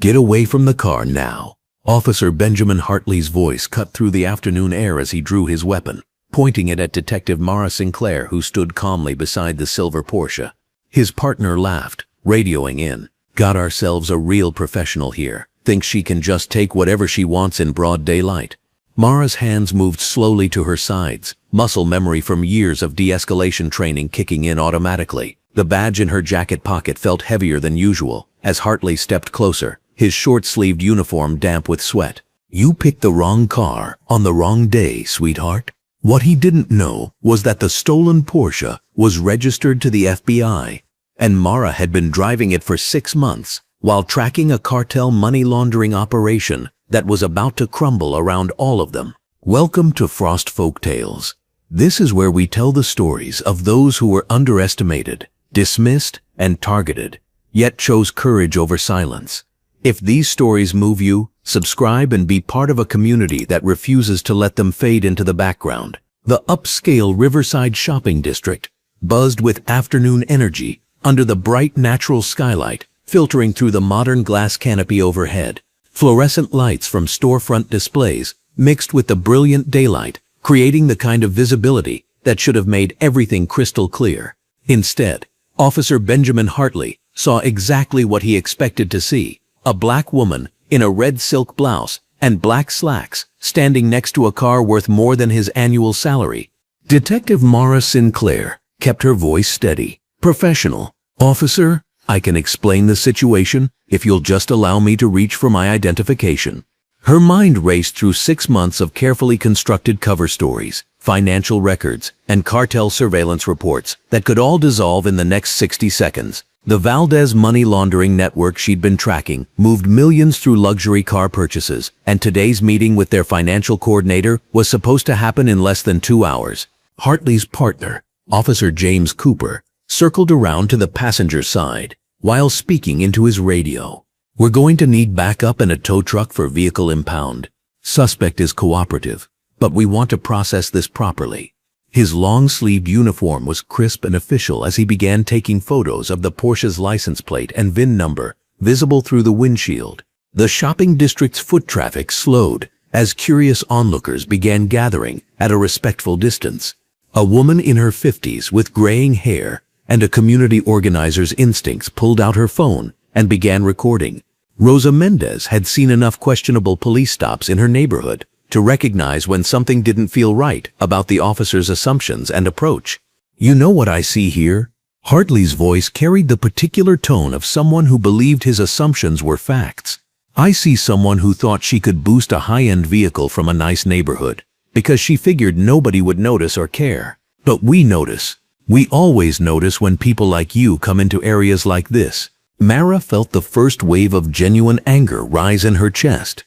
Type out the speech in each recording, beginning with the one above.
Get away from the car now. Officer Benjamin Hartley's voice cut through the afternoon air as he drew his weapon, pointing it at Detective Mara Sinclair, who stood calmly beside the silver Porsche. His partner laughed, radioing in. Got ourselves a real professional here. Thinks she can just take whatever she wants in broad daylight. Mara's hands moved slowly to her sides, muscle memory from years of de-escalation training kicking in automatically. The badge in her jacket pocket felt heavier than usual as Hartley stepped closer, his short-sleeved uniform damp with sweat. You picked the wrong car on the wrong day, sweetheart. What he didn't know was that the stolen Porsche was registered to the FBI, and Mara had been driving it for 6 months while tracking a cartel money laundering operation that was about to crumble around all of them. Welcome to Frost Folk Tales. This is where we tell the stories of those who were underestimated, dismissed, and targeted, yet chose courage over silence. If these stories move you, subscribe and be part of a community that refuses to let them fade into the background. The upscale Riverside shopping district buzzed with afternoon energy under the bright natural skylight filtering through the modern glass canopy overhead. Fluorescent lights from storefront displays mixed with the brilliant daylight, creating the kind of visibility that should have made everything crystal clear. Instead, Officer Benjamin Hartley saw exactly what he expected to see: a black woman in a red silk blouse and black slacks standing next to a car worth more than his annual salary. Detective Mara Sinclair kept her voice steady, professional. Officer, I can explain the situation if you'll just allow me to reach for my identification. Her mind raced through 6 months of carefully constructed cover stories, financial records, and cartel surveillance reports that could all dissolve in the next 60 seconds. The Valdez money laundering network she'd been tracking moved millions through luxury car purchases, and today's meeting with their financial coordinator was supposed to happen in less than 2 hours. Hartley's partner, Officer James Cooper, circled around to the passenger side while speaking into his radio. We're going to need backup and a tow truck for vehicle impound. Suspect is cooperative, but we want to process this properly. His long-sleeved uniform was crisp and official as he began taking photos of the Porsche's license plate and VIN number visible through the windshield. The shopping district's foot traffic slowed as curious onlookers began gathering at a respectful distance. A woman in her 50s with graying hair and a community organizer's instincts pulled out her phone and began recording. Rosa Mendez had seen enough questionable police stops in her neighborhood to recognize when something didn't feel right about the officer's assumptions and approach. You know what I see here? Hartley's voice carried the particular tone of someone who believed his assumptions were facts. I see someone who thought she could boost a high-end vehicle from a nice neighborhood because she figured nobody would notice or care. But we notice. We always notice when people like you come into areas like this. Mara felt the first wave of genuine anger rise in her chest.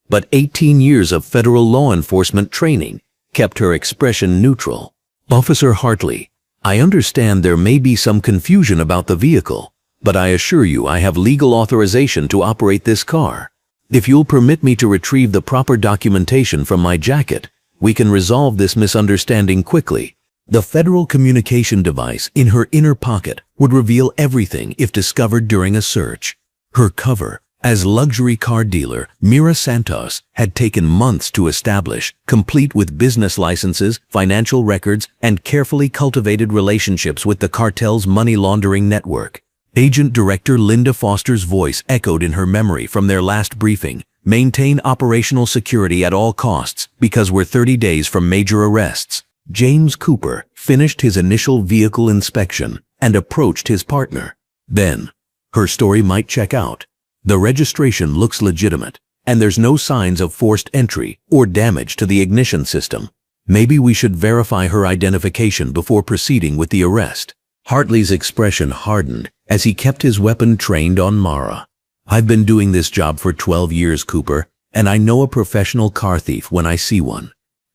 But 18 years of federal law enforcement training kept her expression neutral. Officer Hartley, I understand there may be some confusion about the vehicle, but I assure you I have legal authorization to operate this car. If you'll permit me to retrieve the proper documentation from my jacket, we can resolve this misunderstanding quickly. The federal communication device in her inner pocket would reveal everything if discovered during a search. Her cover as luxury car dealer Mira Santos had taken months to establish, complete with business licenses, financial records, and carefully cultivated relationships with the cartel's money laundering network. Agent Director Linda Foster's voice echoed in her memory from their last briefing. Maintain operational security at all costs because we're 30 days from major arrests. James Cooper finished his initial vehicle inspection and approached his partner. Then, her story might check out. The registration looks legitimate, and there's no signs of forced entry or damage to the ignition system. Maybe we should verify her identification before proceeding with the arrest. Hartley's expression hardened as he kept his weapon trained on Mara. I've been doing this job for 12 years, Cooper, and I know a professional car thief when I see one.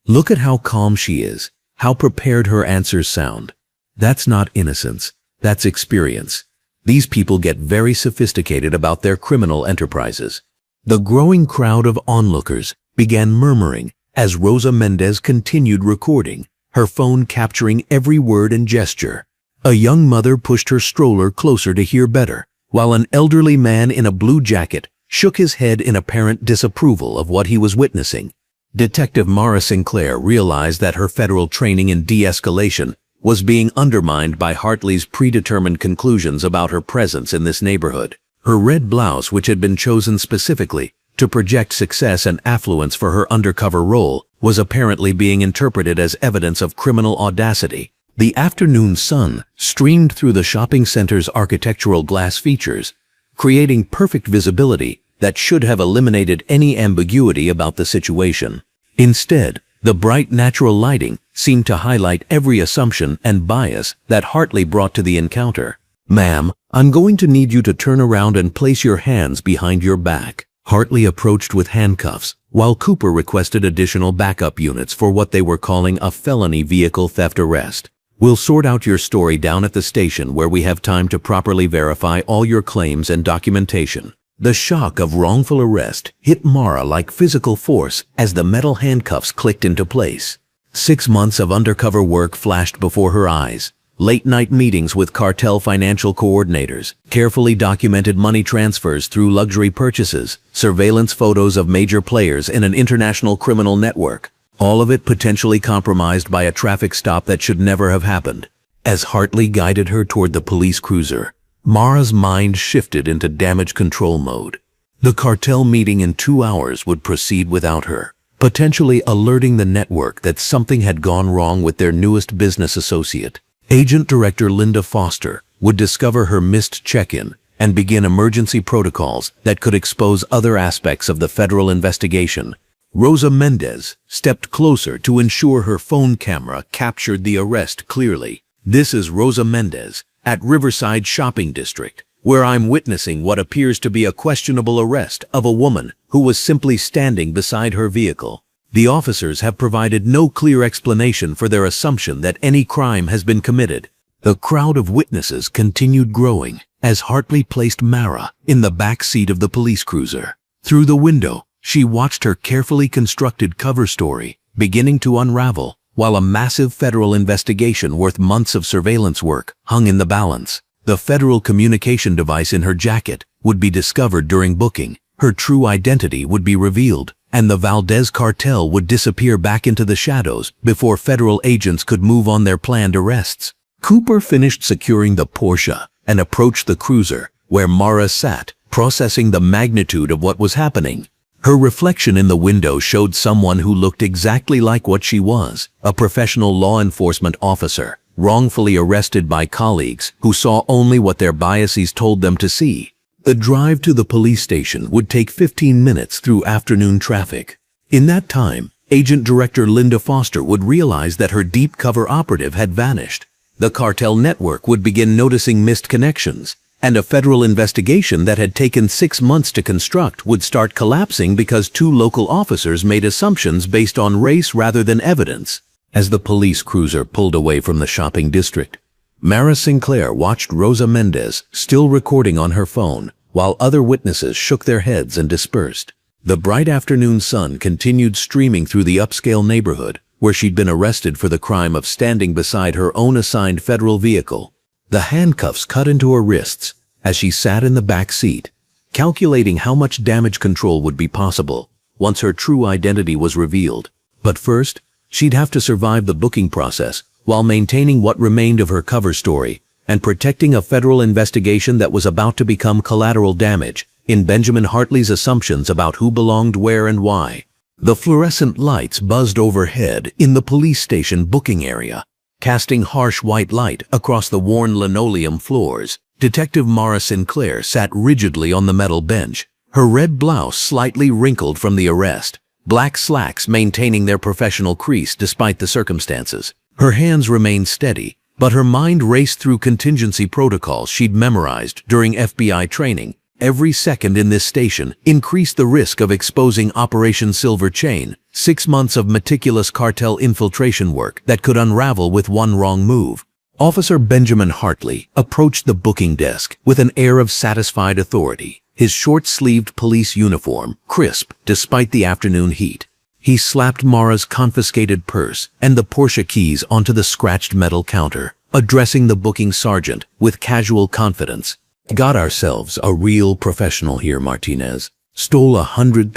Look at how calm she is. How prepared her answers sound. That's not innocence, that's experience. These people get very sophisticated about their criminal enterprises. The growing crowd of onlookers began murmuring as Rosa Mendez continued recording, her phone capturing every word and gesture. A young mother pushed her stroller closer to hear better, while an elderly man in a blue jacket shook his head in apparent disapproval of what he was witnessing. Detective Mara Sinclair realized that her federal training in de-escalation was being undermined by Hartley's predetermined conclusions about her presence in this neighborhood. Her red blouse, which had been chosen specifically to project success and affluence for her undercover role, was apparently being interpreted as evidence of criminal audacity. The afternoon sun streamed through the shopping center's architectural glass features, creating perfect visibility that should have eliminated any ambiguity about the situation. Instead, the bright natural lighting seemed to highlight every assumption and bias that Hartley brought to the encounter. "Ma'am, I'm going to need you to turn around and place your hands behind your back." Hartley approached with handcuffs, while Cooper requested additional backup units for what they were calling a felony vehicle theft arrest. "We'll sort out your story down at the station where we have time to properly verify all your claims and documentation." The shock of wrongful arrest hit Mara like physical force as the metal handcuffs clicked into place. 6 months of undercover work flashed before her eyes. Late-night meetings with cartel financial coordinators, carefully documented money transfers through luxury purchases, surveillance photos of major players in an international criminal network, all of it potentially compromised by a traffic stop that should never have happened. As Hartley guided her toward the police cruiser, Mara's mind shifted into damage control mode. The cartel meeting in 2 hours would proceed without her, potentially alerting the network that something had gone wrong with their newest business associate. Agent Director Linda Foster would discover her missed check-in and begin emergency protocols that could expose other aspects of the federal investigation. Rosa Mendez stepped closer to ensure her phone camera captured the arrest clearly. "This is Rosa Mendez at Riverside Shopping District, where I'm witnessing what appears to be a questionable arrest of a woman who was simply standing beside her vehicle. The officers have provided no clear explanation for their assumption that any crime has been committed." The crowd of witnesses continued growing as Hartley placed Mara in the back seat of the police cruiser. Through the window, she watched her carefully constructed cover story beginning to unravel, while a massive federal investigation worth months of surveillance work hung in the balance. The federal communication device in her jacket would be discovered during booking, her true identity would be revealed, and the Valdez cartel would disappear back into the shadows before federal agents could move on their planned arrests. Cooper finished securing the Porsche and approached the cruiser, where Mara sat, processing the magnitude of what was happening. Her reflection in the window showed someone who looked exactly like what she was, a professional law enforcement officer, wrongfully arrested by colleagues who saw only what their biases told them to see. The drive to the police station would take 15 minutes through afternoon traffic. In that time, Agent Director Linda Foster would realize that her deep cover operative had vanished. The cartel network would begin noticing missed connections, and a federal investigation that had taken 6 months to construct would start collapsing because 2 local officers made assumptions based on race rather than evidence. As the police cruiser pulled away from the shopping district, Mara Sinclair watched Rosa Mendez still recording on her phone, while other witnesses shook their heads and dispersed. The bright afternoon sun continued streaming through the upscale neighborhood, where she'd been arrested for the crime of standing beside her own assigned federal vehicle. The handcuffs cut into her wrists as she sat in the back seat, calculating how much damage control would be possible once her true identity was revealed. But first, she'd have to survive the booking process while maintaining what remained of her cover story and protecting a federal investigation that was about to become collateral damage in Benjamin Hartley's assumptions about who belonged where and why. The fluorescent lights buzzed overhead in the police station booking area, casting harsh white light across the worn linoleum floors. Detective Mara Sinclair sat rigidly on the metal bench, her red blouse slightly wrinkled from the arrest, black slacks maintaining their professional crease despite the circumstances. Her hands remained steady, but her mind raced through contingency protocols she'd memorized during FBI training. Every second in this station increased the risk of exposing Operation Silver Chain, 6 months of meticulous cartel infiltration work that could unravel with one wrong move. Officer Benjamin Hartley approached the booking desk with an air of satisfied authority, his short-sleeved police uniform crisp despite the afternoon heat. He slapped Mara's confiscated purse and the Porsche keys onto the scratched metal counter, addressing the booking sergeant with casual confidence. "Got ourselves a real professional here, Martinez. Stole a $100,000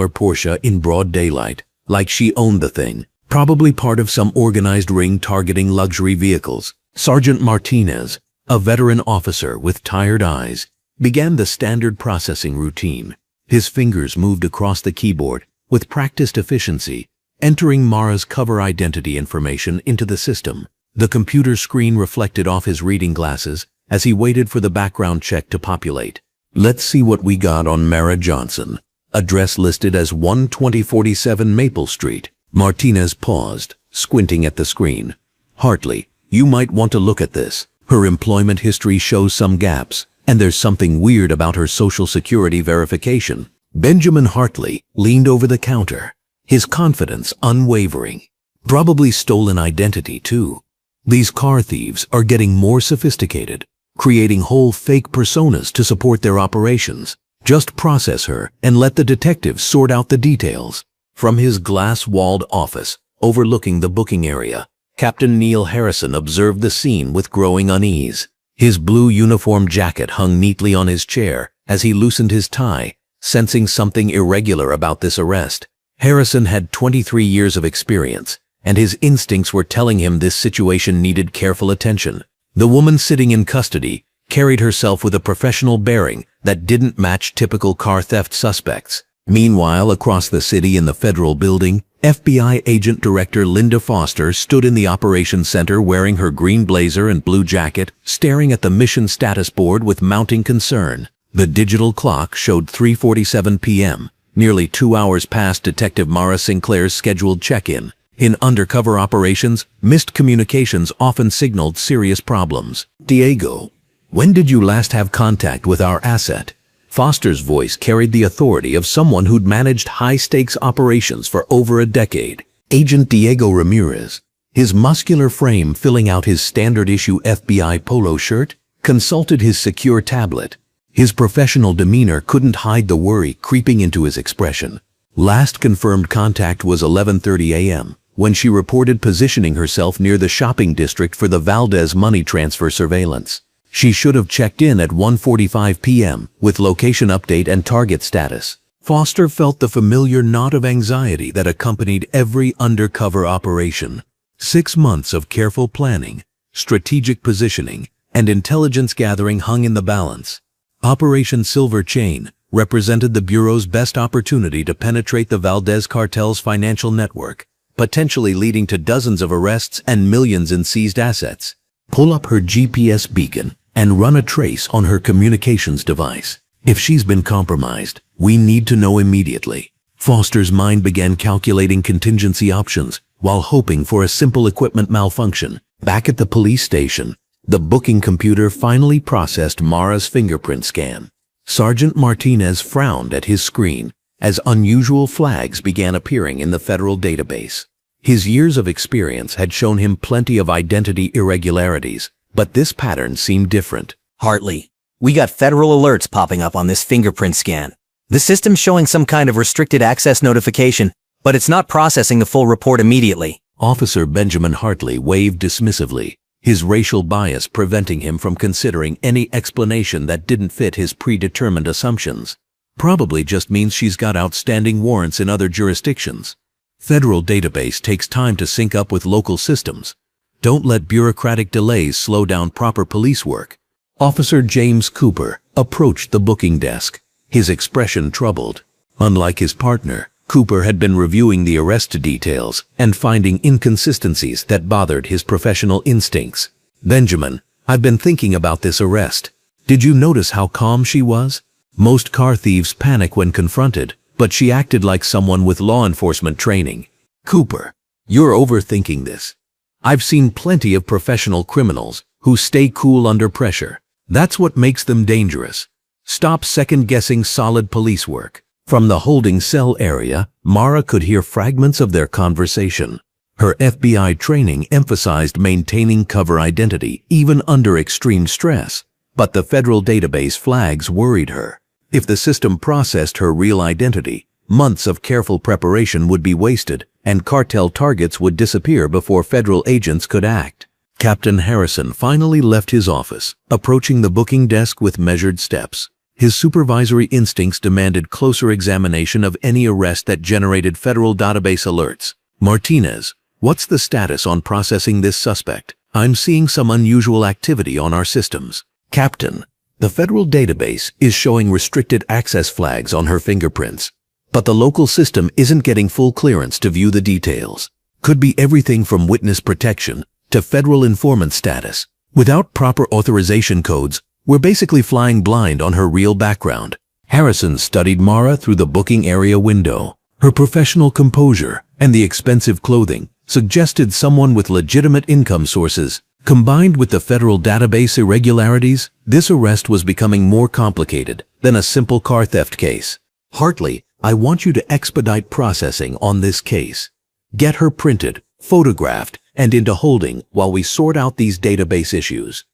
Porsche in broad daylight, like she owned the thing. Probably part of some organized ring targeting luxury vehicles. Sergeant Martinez, a veteran officer with tired eyes, began the standard processing routine. His fingers moved across the keyboard with practiced efficiency, entering Mara's cover identity information into the system. The computer screen reflected off his reading glasses as he waited for the background check to populate. Let's see what we got on Mara Johnson. Address listed as 12047 Maple Street. Martinez paused, squinting at the screen. Hartley, you might want to look at this. Her employment history shows some gaps, and there's something weird about her social security verification. Benjamin Hartley leaned over the counter, his confidence unwavering. Probably stolen identity, too. These car thieves are getting more sophisticated, creating whole fake personas to support their operations. Just process her and let the detectives sort out the details. From his glass-walled office, overlooking the booking area, Captain Neil Harrison observed the scene with growing unease. His blue uniform jacket hung neatly on his chair as he loosened his tie, sensing something irregular about this arrest. Harrison had 23 years of experience, and his instincts were telling him this situation needed careful attention. The woman sitting in custody carried herself with a professional bearing that didn't match typical car theft suspects. Meanwhile, across the city in the federal building, FBI Agent Director Linda Foster stood in the operations center wearing her green blazer and blue jacket, staring at the mission status board with mounting concern. The digital clock showed 3:47 p.m., nearly 2 hours past Detective Mara Sinclair's scheduled check-in. In undercover operations, missed communications often signaled serious problems. Diego, when did you last have contact with our asset? Foster's voice carried the authority of someone who'd managed high-stakes operations for over a decade. Agent Diego Ramirez, his muscular frame filling out his standard-issue FBI polo shirt, consulted his secure tablet. His professional demeanor couldn't hide the worry creeping into his expression. Last confirmed contact was 11:30 a.m., when she reported positioning herself near the shopping district for the Valdez money transfer surveillance. She should have checked in at 1:45 p.m. with location update and target status. Foster felt the familiar knot of anxiety that accompanied every undercover operation. 6 months of careful planning, strategic positioning, and intelligence gathering hung in the balance. Operation Silver Chain represented the Bureau's best opportunity to penetrate the Valdez cartel's financial network, potentially leading to dozens of arrests and millions in seized assets. Pull up her GPS beacon and run a trace on her communications device. If she's been compromised, we need to know immediately. Foster's mind began calculating contingency options while hoping for a simple equipment malfunction. Back at the police station, the booking computer finally processed Mara's fingerprint scan. Sergeant Martinez frowned at his screen as unusual flags began appearing in the federal database. His years of experience had shown him plenty of identity irregularities, but this pattern seemed different. Hartley, we got federal alerts popping up on this fingerprint scan. The system's showing some kind of restricted access notification, but it's not processing the full report immediately. Officer Benjamin Hartley waved dismissively, his racial bias preventing him from considering any explanation that didn't fit his predetermined assumptions. Probably just means she's got outstanding warrants in other jurisdictions. Federal database takes time to sync up with local systems. Don't let bureaucratic delays slow down proper police work. Officer James Cooper approached the booking desk, his expression troubled. Unlike his partner, Cooper had been reviewing the arrest details and finding inconsistencies that bothered his professional instincts. Benjamin, I've been thinking about this arrest. Did you notice how calm she was? Most car thieves panic when confronted, but she acted like someone with law enforcement training. Cooper, you're overthinking this. I've seen plenty of professional criminals who stay cool under pressure. That's what makes them dangerous. Stop second-guessing solid police work. From the holding cell area, Mara could hear fragments of their conversation. Her FBI training emphasized maintaining cover identity even under extreme stress, but the federal database flags worried her. If the system processed her real identity, months of careful preparation would be wasted, and cartel targets would disappear before federal agents could act. Captain Harrison finally left his office, approaching the booking desk with measured steps. His supervisory instincts demanded closer examination of any arrest that generated federal database alerts. Martinez, what's the status on processing this suspect? I'm seeing some unusual activity on our systems. Captain, the federal database is showing restricted access flags on her fingerprints, but the local system isn't getting full clearance to view the details. Could be everything from witness protection to federal informant status. Without proper authorization codes, we're basically flying blind on her real background. Harrison studied Mara through the booking area window. Her professional composure and the expensive clothing suggested someone with legitimate income sources. Combined with the federal database irregularities, this arrest was becoming more complicated than a simple car theft case. Hartley, I want you to expedite processing on this case. Get her printed, photographed, and into holding while we sort out these database issues.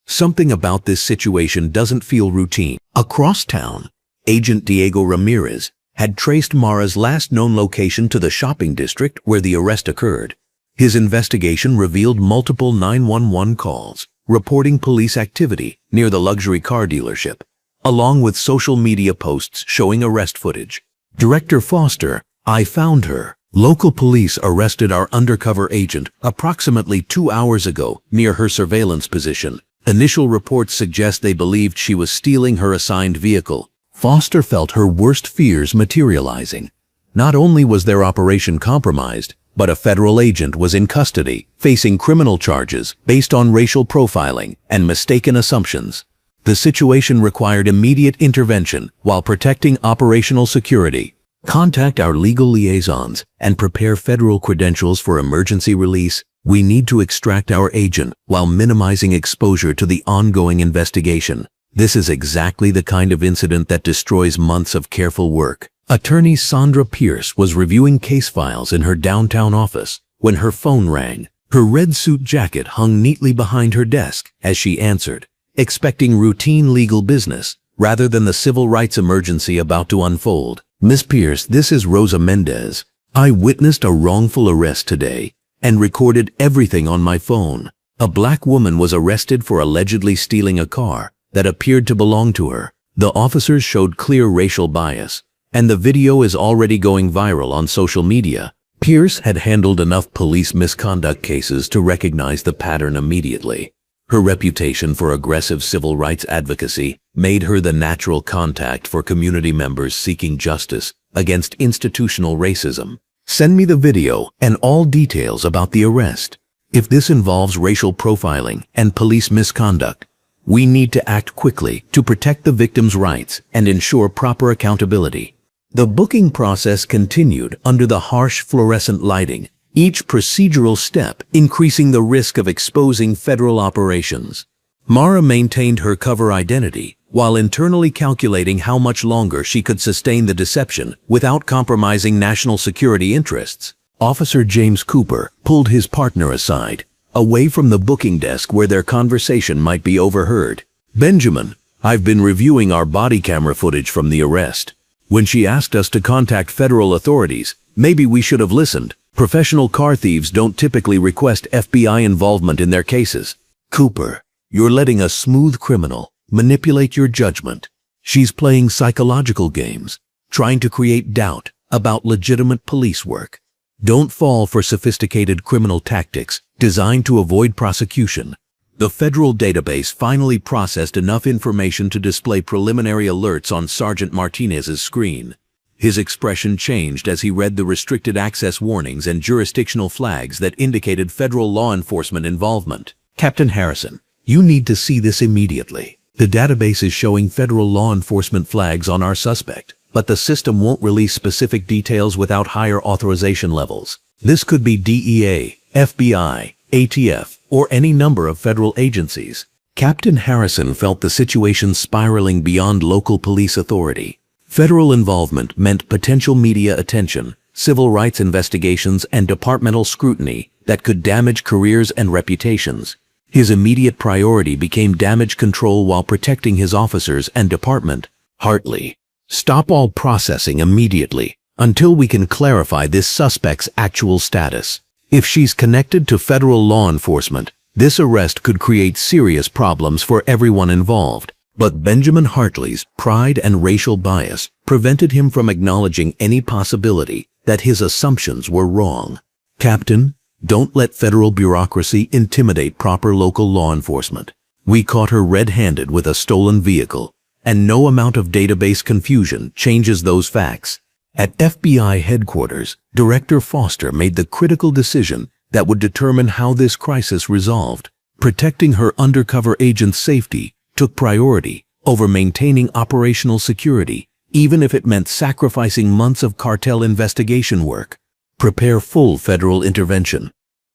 Something about this situation doesn't feel routine. Across town, Agent Diego Ramirez had traced Mara's last known location to the shopping district where the arrest occurred. His investigation revealed multiple 911 calls reporting police activity near the luxury car dealership, along with social media posts showing arrest footage. Director Foster, I found her. Local police arrested our undercover agent approximately 2 hours ago near her surveillance position. Initial reports suggest they believed she was stealing her assigned vehicle. Foster felt her worst fears materializing. Not only was their operation compromised, but a federal agent was in custody, facing criminal charges based on racial profiling and mistaken assumptions. The situation required immediate intervention while protecting operational security. Contact our legal liaisons and prepare federal credentials for emergency release. We need to extract our agent while minimizing exposure to the ongoing investigation. This is exactly the kind of incident that destroys months of careful work. Attorney Sandra Pierce was reviewing case files in her downtown office when her phone rang. Her red suit jacket hung neatly behind her desk as she answered, expecting routine legal business rather than the civil rights emergency about to unfold. Miss Pierce, this is Rosa Mendez. I witnessed a wrongful arrest today and recorded everything on my phone. A black woman was arrested for allegedly stealing a car that appeared to belong to her. The officers showed clear racial bias, and the video is already going viral on social media. Pierce had handled enough police misconduct cases to recognize the pattern immediately. Her reputation for aggressive civil rights advocacy made her the natural contact for community members seeking justice against institutional racism. Send me the video and all details about the arrest. If this involves racial profiling and police misconduct, we need to act quickly to protect the victim's rights and ensure proper accountability. The booking process continued under the harsh fluorescent lighting, each procedural step increasing the risk of exposing federal operations. Mara maintained her cover identity while internally calculating how much longer she could sustain the deception without compromising national security interests. Officer James Cooper pulled his partner aside, away from the booking desk where their conversation might be overheard. Benjamin, I've been reviewing our body camera footage from the arrest. When she asked us to contact federal authorities, maybe we should have listened. Professional car thieves don't typically request FBI involvement in their cases. Cooper, you're letting a smooth criminal manipulate your judgment. She's playing psychological games, trying to create doubt about legitimate police work. Don't fall for sophisticated criminal tactics designed to avoid prosecution. The federal database finally processed enough information to display preliminary alerts on Sergeant Martinez's screen. His expression changed as he read the restricted access warnings and jurisdictional flags that indicated federal law enforcement involvement. Captain Harrison, you need to see this immediately. The database is showing federal law enforcement flags on our suspect, but the system won't release specific details without higher authorization levels. This could be DEA, FBI, ATF, or any number of federal agencies. Captain Harrison felt the situation spiraling beyond local police authority. Federal involvement meant potential media attention, civil rights investigations, and departmental scrutiny that could damage careers and reputations. His immediate priority became damage control while protecting his officers and department. Hartley, stop all processing immediately until we can clarify this suspect's actual status. If she's connected to federal law enforcement, this arrest could create serious problems for everyone involved. But Benjamin Hartley's pride and racial bias prevented him from acknowledging any possibility that his assumptions were wrong. "Captain, don't let federal bureaucracy intimidate proper local law enforcement. We caught her red-handed with a stolen vehicle, and no amount of database confusion changes those facts." At FBI headquarters, Director Foster made the critical decision that would determine how this crisis resolved. Protecting her undercover agent's safety took priority over maintaining operational security, even if it meant sacrificing months of cartel investigation work. "Prepare full federal intervention.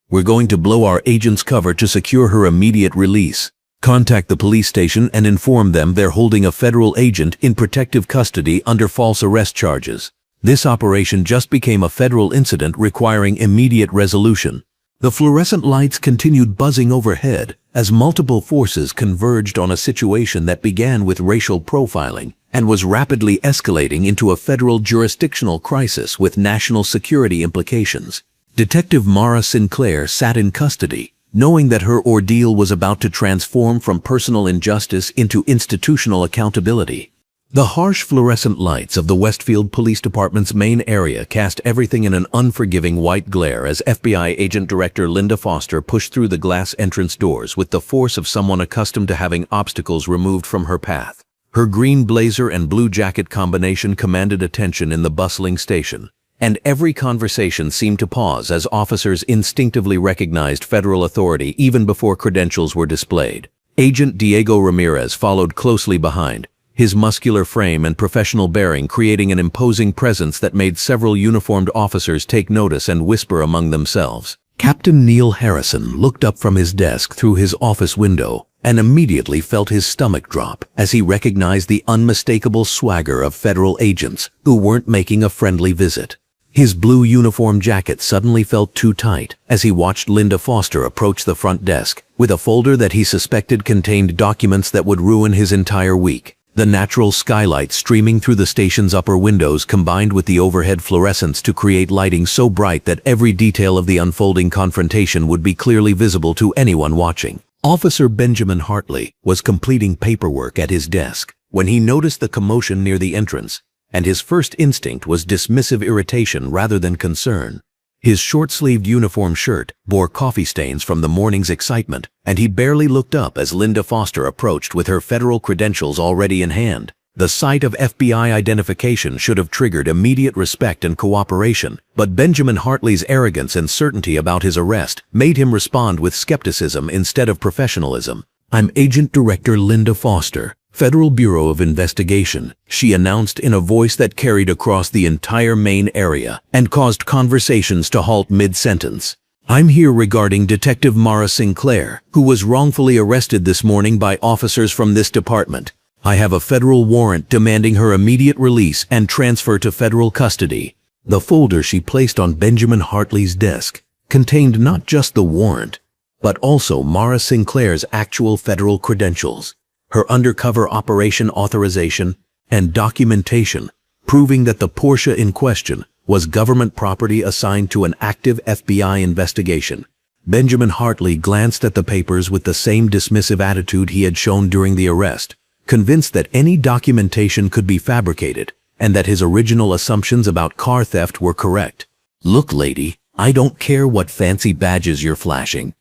We're going to blow our agent's cover to secure her immediate release. Contact the police station and inform them they're holding a federal agent in protective custody under false arrest charges." This operation just became a federal incident requiring immediate resolution. The fluorescent lights continued buzzing overhead as multiple forces converged on a situation that began with racial profiling and was rapidly escalating into a federal jurisdictional crisis with national security implications. Detective Mara Sinclair sat in custody, knowing that her ordeal was about to transform from personal injustice into institutional accountability. The harsh fluorescent lights of the Westfield Police Department's main area cast everything in an unforgiving white glare as FBI Agent Director Linda Foster pushed through the glass entrance doors with the force of someone accustomed to having obstacles removed from her path. Her green blazer and blue jacket combination commanded attention in the bustling station, and every conversation seemed to pause as officers instinctively recognized federal authority even before credentials were displayed. Agent Diego Ramirez followed closely behind, his muscular frame and professional bearing creating an imposing presence that made several uniformed officers take notice and whisper among themselves. Captain Neil Harrison looked up from his desk through his office window and immediately felt his stomach drop as he recognized the unmistakable swagger of federal agents who weren't making a friendly visit. His blue uniform jacket suddenly felt too tight as he watched Linda Foster approach the front desk with a folder that he suspected contained documents that would ruin his entire week. The natural skylight streaming through the station's upper windows combined with the overhead fluorescence to create lighting so bright that every detail of the unfolding confrontation would be clearly visible to anyone watching. Officer Benjamin Hartley was completing paperwork at his desk when he noticed the commotion near the entrance, and his first instinct was dismissive irritation rather than concern. His short-sleeved uniform shirt bore coffee stains from the morning's excitement, and he barely looked up as Linda Foster approached with her federal credentials already in hand. The sight of FBI identification should have triggered immediate respect and cooperation, but Benjamin Hartley's arrogance and certainty about his arrest made him respond with skepticism instead of professionalism. "I'm Agent Director Linda Foster, Federal Bureau of Investigation," she announced in a voice that carried across the entire main area and caused conversations to halt mid-sentence. "I'm here regarding Detective Mara Sinclair, who was wrongfully arrested this morning by officers from this department. I have a federal warrant demanding her immediate release and transfer to federal custody." The folder she placed on Benjamin Hartley's desk contained not just the warrant, but also Mara Sinclair's actual federal credentials, her undercover operation authorization, and documentation, proving that the Porsche in question was government property assigned to an active FBI investigation. Benjamin Hartley glanced at the papers with the same dismissive attitude he had shown during the arrest, convinced that any documentation could be fabricated and that his original assumptions about car theft were correct. "Look, lady, I don't care what fancy badges you're flashing,"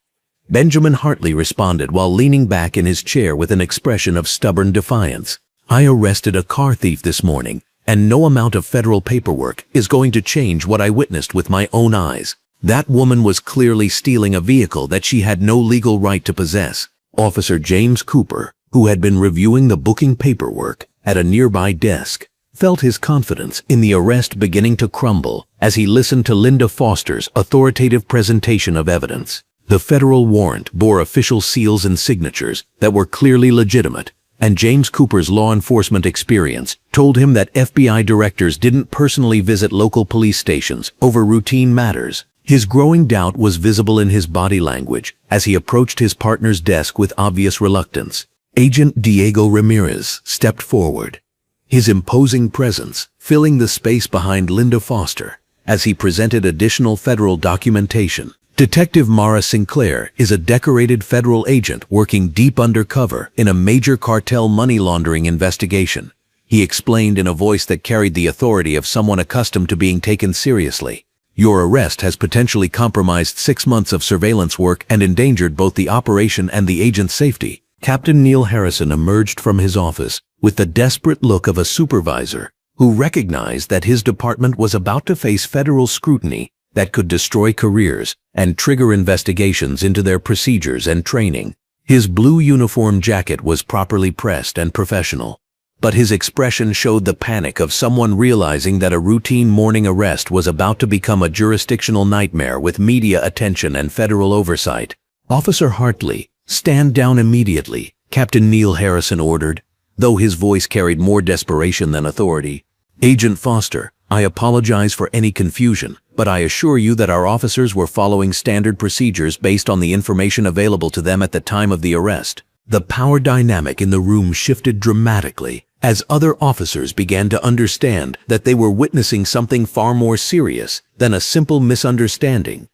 Benjamin Hartley responded while leaning back in his chair with an expression of stubborn defiance. "I arrested a car thief this morning, and no amount of federal paperwork is going to change what I witnessed with my own eyes. That woman was clearly stealing a vehicle that she had no legal right to possess." Officer James Cooper, who had been reviewing the booking paperwork at a nearby desk, felt his confidence in the arrest beginning to crumble as he listened to Linda Foster's authoritative presentation of evidence. The federal warrant bore official seals and signatures that were clearly legitimate, and James Cooper's law enforcement experience told him that FBI directors didn't personally visit local police stations over routine matters. His growing doubt was visible in his body language as he approached his partner's desk with obvious reluctance. Agent Diego Ramirez stepped forward, his imposing presence filling the space behind Linda Foster as he presented additional federal documentation. Detective Mara Sinclair is a decorated federal agent working deep undercover in a major cartel money laundering investigation. He explained in a voice that carried the authority of someone accustomed to being taken seriously. Your arrest has potentially compromised 6 months of surveillance work and endangered both the operation and the agent's safety. Captain Neil Harrison emerged from his office with the desperate look of a supervisor who recognized that his department was about to face federal scrutiny that could destroy careers and trigger investigations into their procedures and training. His blue uniform jacket was properly pressed and professional, but his expression showed the panic of someone realizing that a routine morning arrest was about to become a jurisdictional nightmare with media attention and federal oversight. "Officer Hartley, stand down immediately," Captain Neil Harrison ordered, though his voice carried more desperation than authority. "Agent Foster, I apologize for any confusion, but I assure you that our officers were following standard procedures based on the information available to them at the time of the arrest." The power dynamic in the room shifted dramatically as other officers began to understand that they were witnessing something far more serious than a simple misunderstanding.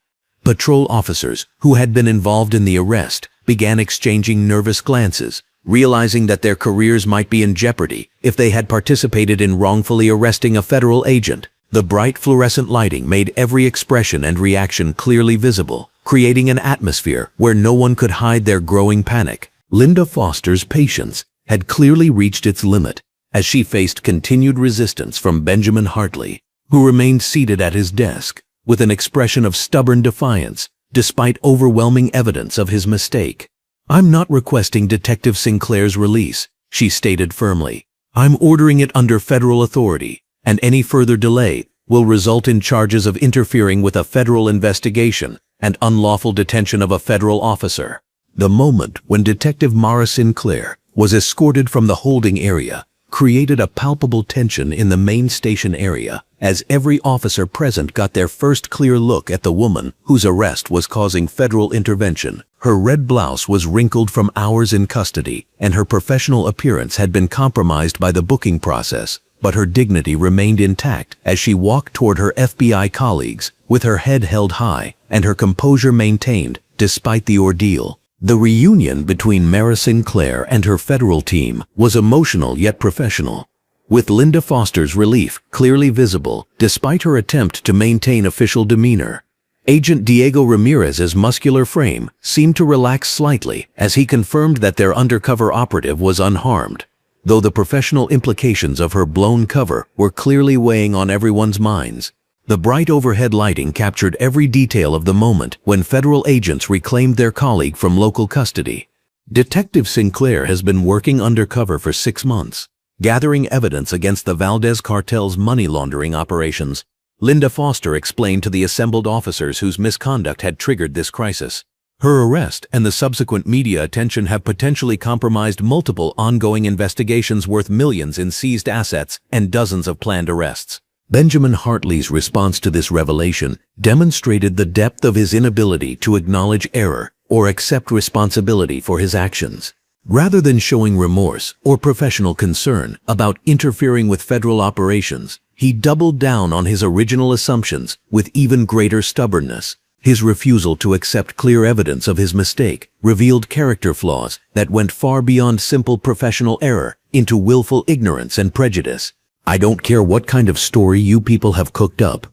Patrol officers who had been involved in the arrest began exchanging nervous glances, realizing that their careers might be in jeopardy if they had participated in wrongfully arresting a federal agent. The bright fluorescent lighting made every expression and reaction clearly visible, creating an atmosphere where no one could hide their growing panic. Linda Foster's patience had clearly reached its limit as she faced continued resistance from Benjamin Hartley, who remained seated at his desk with an expression of stubborn defiance despite overwhelming evidence of his mistake. "I'm not requesting Detective Sinclair's release," she stated firmly. "I'm ordering it under federal authority, and any further delay will result in charges of interfering with a federal investigation and unlawful detention of a federal officer." The moment when Detective Mara Sinclair was escorted from the holding area created a palpable tension in the main station area as every officer present got their first clear look at the woman whose arrest was causing federal intervention. Her red blouse was wrinkled from hours in custody, and her professional appearance had been compromised by the booking process, but her dignity remained intact as she walked toward her FBI colleagues with her head held high and her composure maintained despite the ordeal. The reunion between Mara Sinclair and her federal team was emotional yet professional, with Linda Foster's relief clearly visible despite her attempt to maintain official demeanor. Agent Diego Ramirez's muscular frame seemed to relax slightly as he confirmed that their undercover operative was unharmed, though the professional implications of her blown cover were clearly weighing on everyone's minds. The bright overhead lighting captured every detail of the moment when federal agents reclaimed their colleague from local custody. Detective Sinclair has been working undercover for 6 months, gathering evidence against the Valdez cartel's money laundering operations, Linda Foster explained to the assembled officers whose misconduct had triggered this crisis. Her arrest and the subsequent media attention have potentially compromised multiple ongoing investigations worth millions in seized assets and dozens of planned arrests. Benjamin Hartley's response to this revelation demonstrated the depth of his inability to acknowledge error or accept responsibility for his actions. Rather than showing remorse or professional concern about interfering with federal operations, he doubled down on his original assumptions with even greater stubbornness. His refusal to accept clear evidence of his mistake revealed character flaws that went far beyond simple professional error into willful ignorance and prejudice. "I don't care what kind of story you people have cooked up,"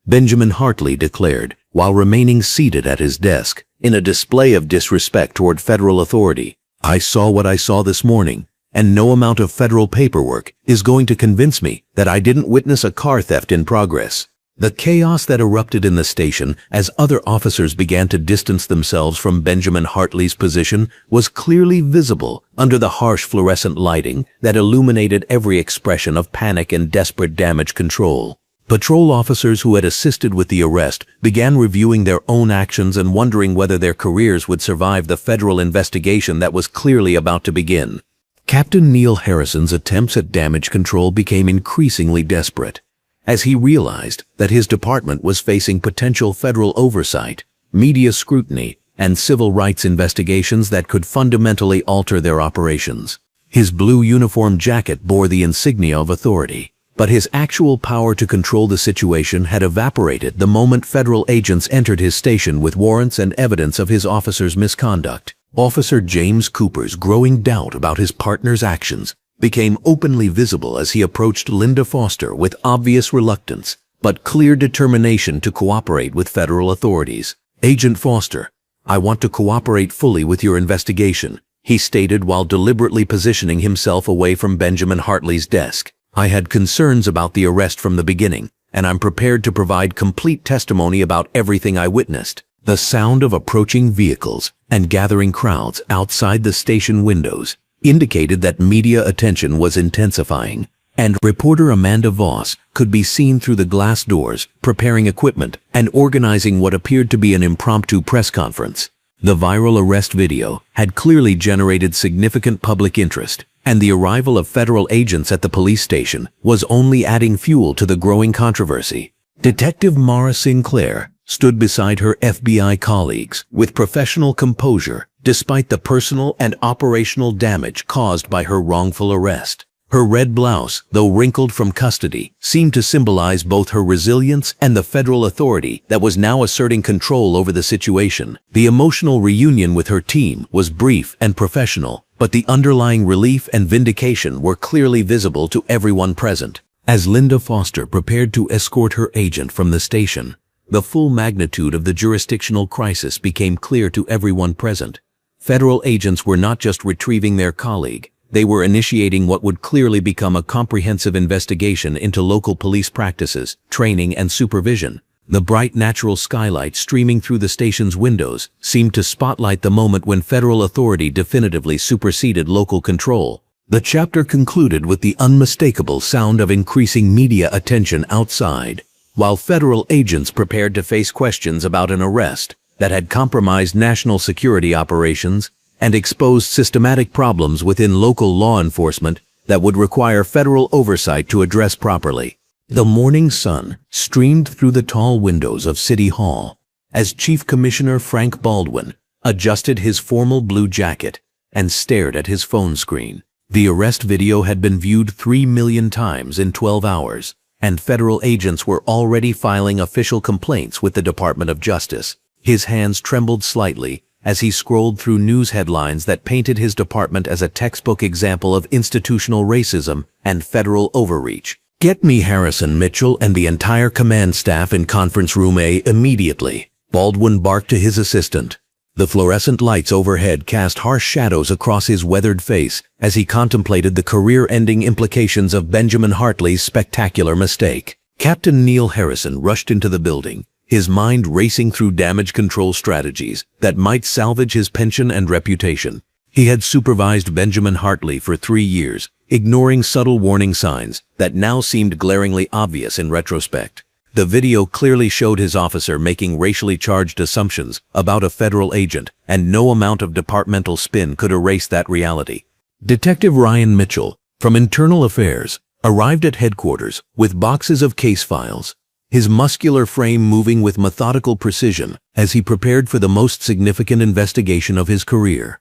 Benjamin Hartley declared while remaining seated at his desk in a display of disrespect toward federal authority. "I saw what I saw this morning, and no amount of federal paperwork is going to convince me that I didn't witness a car theft in progress." The chaos that erupted in the station as other officers began to distance themselves from Benjamin Hartley's position was clearly visible under the harsh fluorescent lighting that illuminated every expression of panic and desperate damage control. Patrol officers who had assisted with the arrest began reviewing their own actions and wondering whether their careers would survive the federal investigation that was clearly about to begin. Captain Neil Harrison's attempts at damage control became increasingly desperate as he realized that his department was facing potential federal oversight, media scrutiny, and civil rights investigations that could fundamentally alter their operations. His blue uniform jacket bore the insignia of authority, but his actual power to control the situation had evaporated the moment federal agents entered his station with warrants and evidence of his officer's misconduct. Officer James Cooper's growing doubt about his partner's actions became openly visible as he approached Linda Foster with obvious reluctance, but clear determination to cooperate with federal authorities. "Agent Foster, I want to cooperate fully with your investigation," he stated while deliberately positioning himself away from Benjamin Hartley's desk. "I had concerns about the arrest from the beginning, and I'm prepared to provide complete testimony about everything I witnessed." The sound of approaching vehicles and gathering crowds outside the station windows indicated that media attention was intensifying, and reporter Amanda Voss could be seen through the glass doors preparing equipment and organizing what appeared to be an impromptu press conference. The viral arrest video had clearly generated significant public interest, and the arrival of federal agents at the police station was only adding fuel to the growing controversy. Detective Mara Sinclair stood beside her FBI colleagues with professional composure despite the personal and operational damage caused by her wrongful arrest. Her red blouse, though wrinkled from custody, seemed to symbolize both her resilience and the federal authority that was now asserting control over the situation. The emotional reunion with her team was brief and professional, but the underlying relief and vindication were clearly visible to everyone present. As Linda Foster prepared to escort her agent from the station, the full magnitude of the jurisdictional crisis became clear to everyone present. Federal agents were not just retrieving their colleague, they were initiating what would clearly become a comprehensive investigation into local police practices, training, and supervision. The bright natural skylight streaming through the station's windows seemed to spotlight the moment when federal authority definitively superseded local control. The chapter concluded with the unmistakable sound of increasing media attention outside, while federal agents prepared to face questions about an arrest that had compromised national security operations and exposed systematic problems within local law enforcement that would require federal oversight to address properly. The morning sun streamed through the tall windows of City Hall as Chief Commissioner Frank Baldwin adjusted his formal blue jacket and stared at his phone screen. The arrest video had been viewed 3 million times in 12 hours, and federal agents were already filing official complaints with the Department of Justice. His hands trembled slightly as he scrolled through news headlines that painted his department as a textbook example of institutional racism and federal overreach. "Get me Harrison Mitchell and the entire command staff in Conference Room A immediately," Baldwin barked to his assistant. The fluorescent lights overhead cast harsh shadows across his weathered face as he contemplated the career-ending implications of Benjamin Hartley's spectacular mistake. Captain Neil Harrison rushed into the building, his mind racing through damage control strategies that might salvage his pension and reputation. He had supervised Benjamin Hartley for 3 years, ignoring subtle warning signs that now seemed glaringly obvious in retrospect. The video clearly showed his officer making racially charged assumptions about a federal agent, and no amount of departmental spin could erase that reality. Detective Ryan Mitchell, from Internal Affairs, arrived at headquarters with boxes of case files, his muscular frame moving with methodical precision as he prepared for the most significant investigation of his career.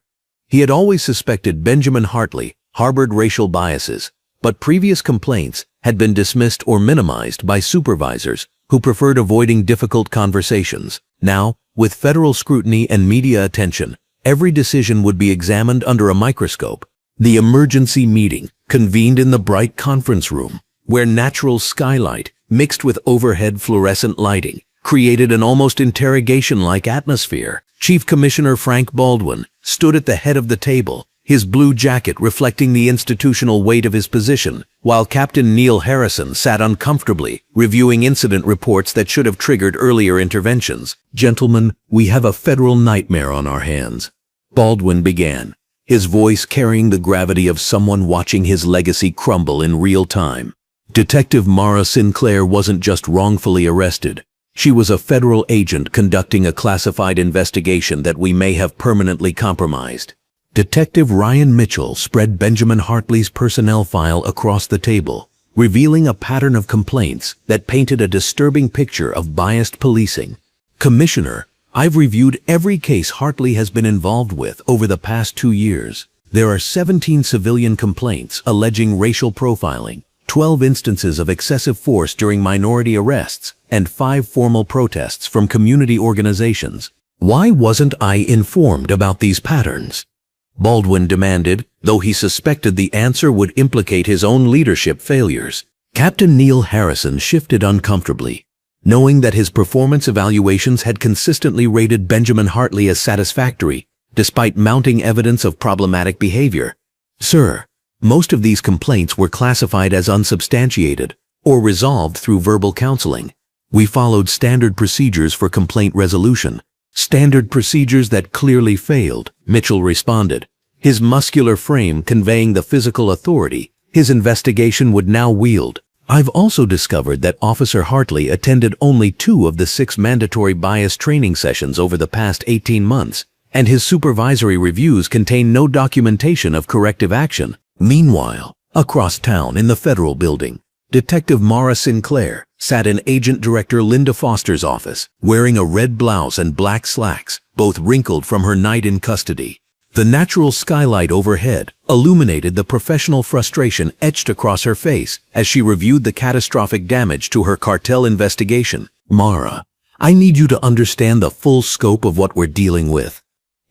He had always suspected Benjamin Hartley harbored racial biases, but previous complaints had been dismissed or minimized by supervisors who preferred avoiding difficult conversations. Now, with federal scrutiny and media attention, every decision would be examined under a microscope. The emergency meeting convened in the bright conference room, where natural skylight mixed with overhead fluorescent lighting created an almost interrogation-like atmosphere. Chief Commissioner Frank Baldwin stood at the head of the table, his blue jacket reflecting the institutional weight of his position, while Captain Neil Harrison sat uncomfortably, reviewing incident reports that should have triggered earlier interventions. "Gentlemen, we have a federal nightmare on our hands," Baldwin began, his voice carrying the gravity of someone watching his legacy crumble in real time. Detective Mara Sinclair wasn't just wrongfully arrested. She was a federal agent conducting a classified investigation that we may have permanently compromised. Detective Ryan Mitchell spread Benjamin Hartley's personnel file across the table, revealing a pattern of complaints that painted a disturbing picture of biased policing. "Commissioner, I've reviewed every case Hartley has been involved with over the past 2 years. There are 17 civilian complaints alleging racial profiling, 12 instances of excessive force during minority arrests, and 5 formal protests from community organizations. Why wasn't I informed about these patterns? Baldwin demanded, though he suspected the answer would implicate his own leadership failures. Captain Neil Harrison shifted uncomfortably, knowing that his performance evaluations had consistently rated Benjamin Hartley as satisfactory, despite mounting evidence of problematic behavior. Sir, most of these complaints were classified as unsubstantiated or resolved through verbal counseling. We followed standard procedures for complaint resolution. Standard procedures that clearly failed, Mitchell responded, his muscular frame conveying the physical authority his investigation would now wield. I've also discovered that Officer Hartley attended only 2 of the 6 mandatory bias training sessions over the past 18 months, and his supervisory reviews contain no documentation of corrective action. Meanwhile, across town in the Federal Building, Detective Mara Sinclair sat in Agent Director Linda Foster's office, wearing a red blouse and black slacks, both wrinkled from her night in custody. The natural skylight overhead illuminated the professional frustration etched across her face as she reviewed the catastrophic damage to her cartel investigation. Mara, I need you to understand the full scope of what we're dealing with,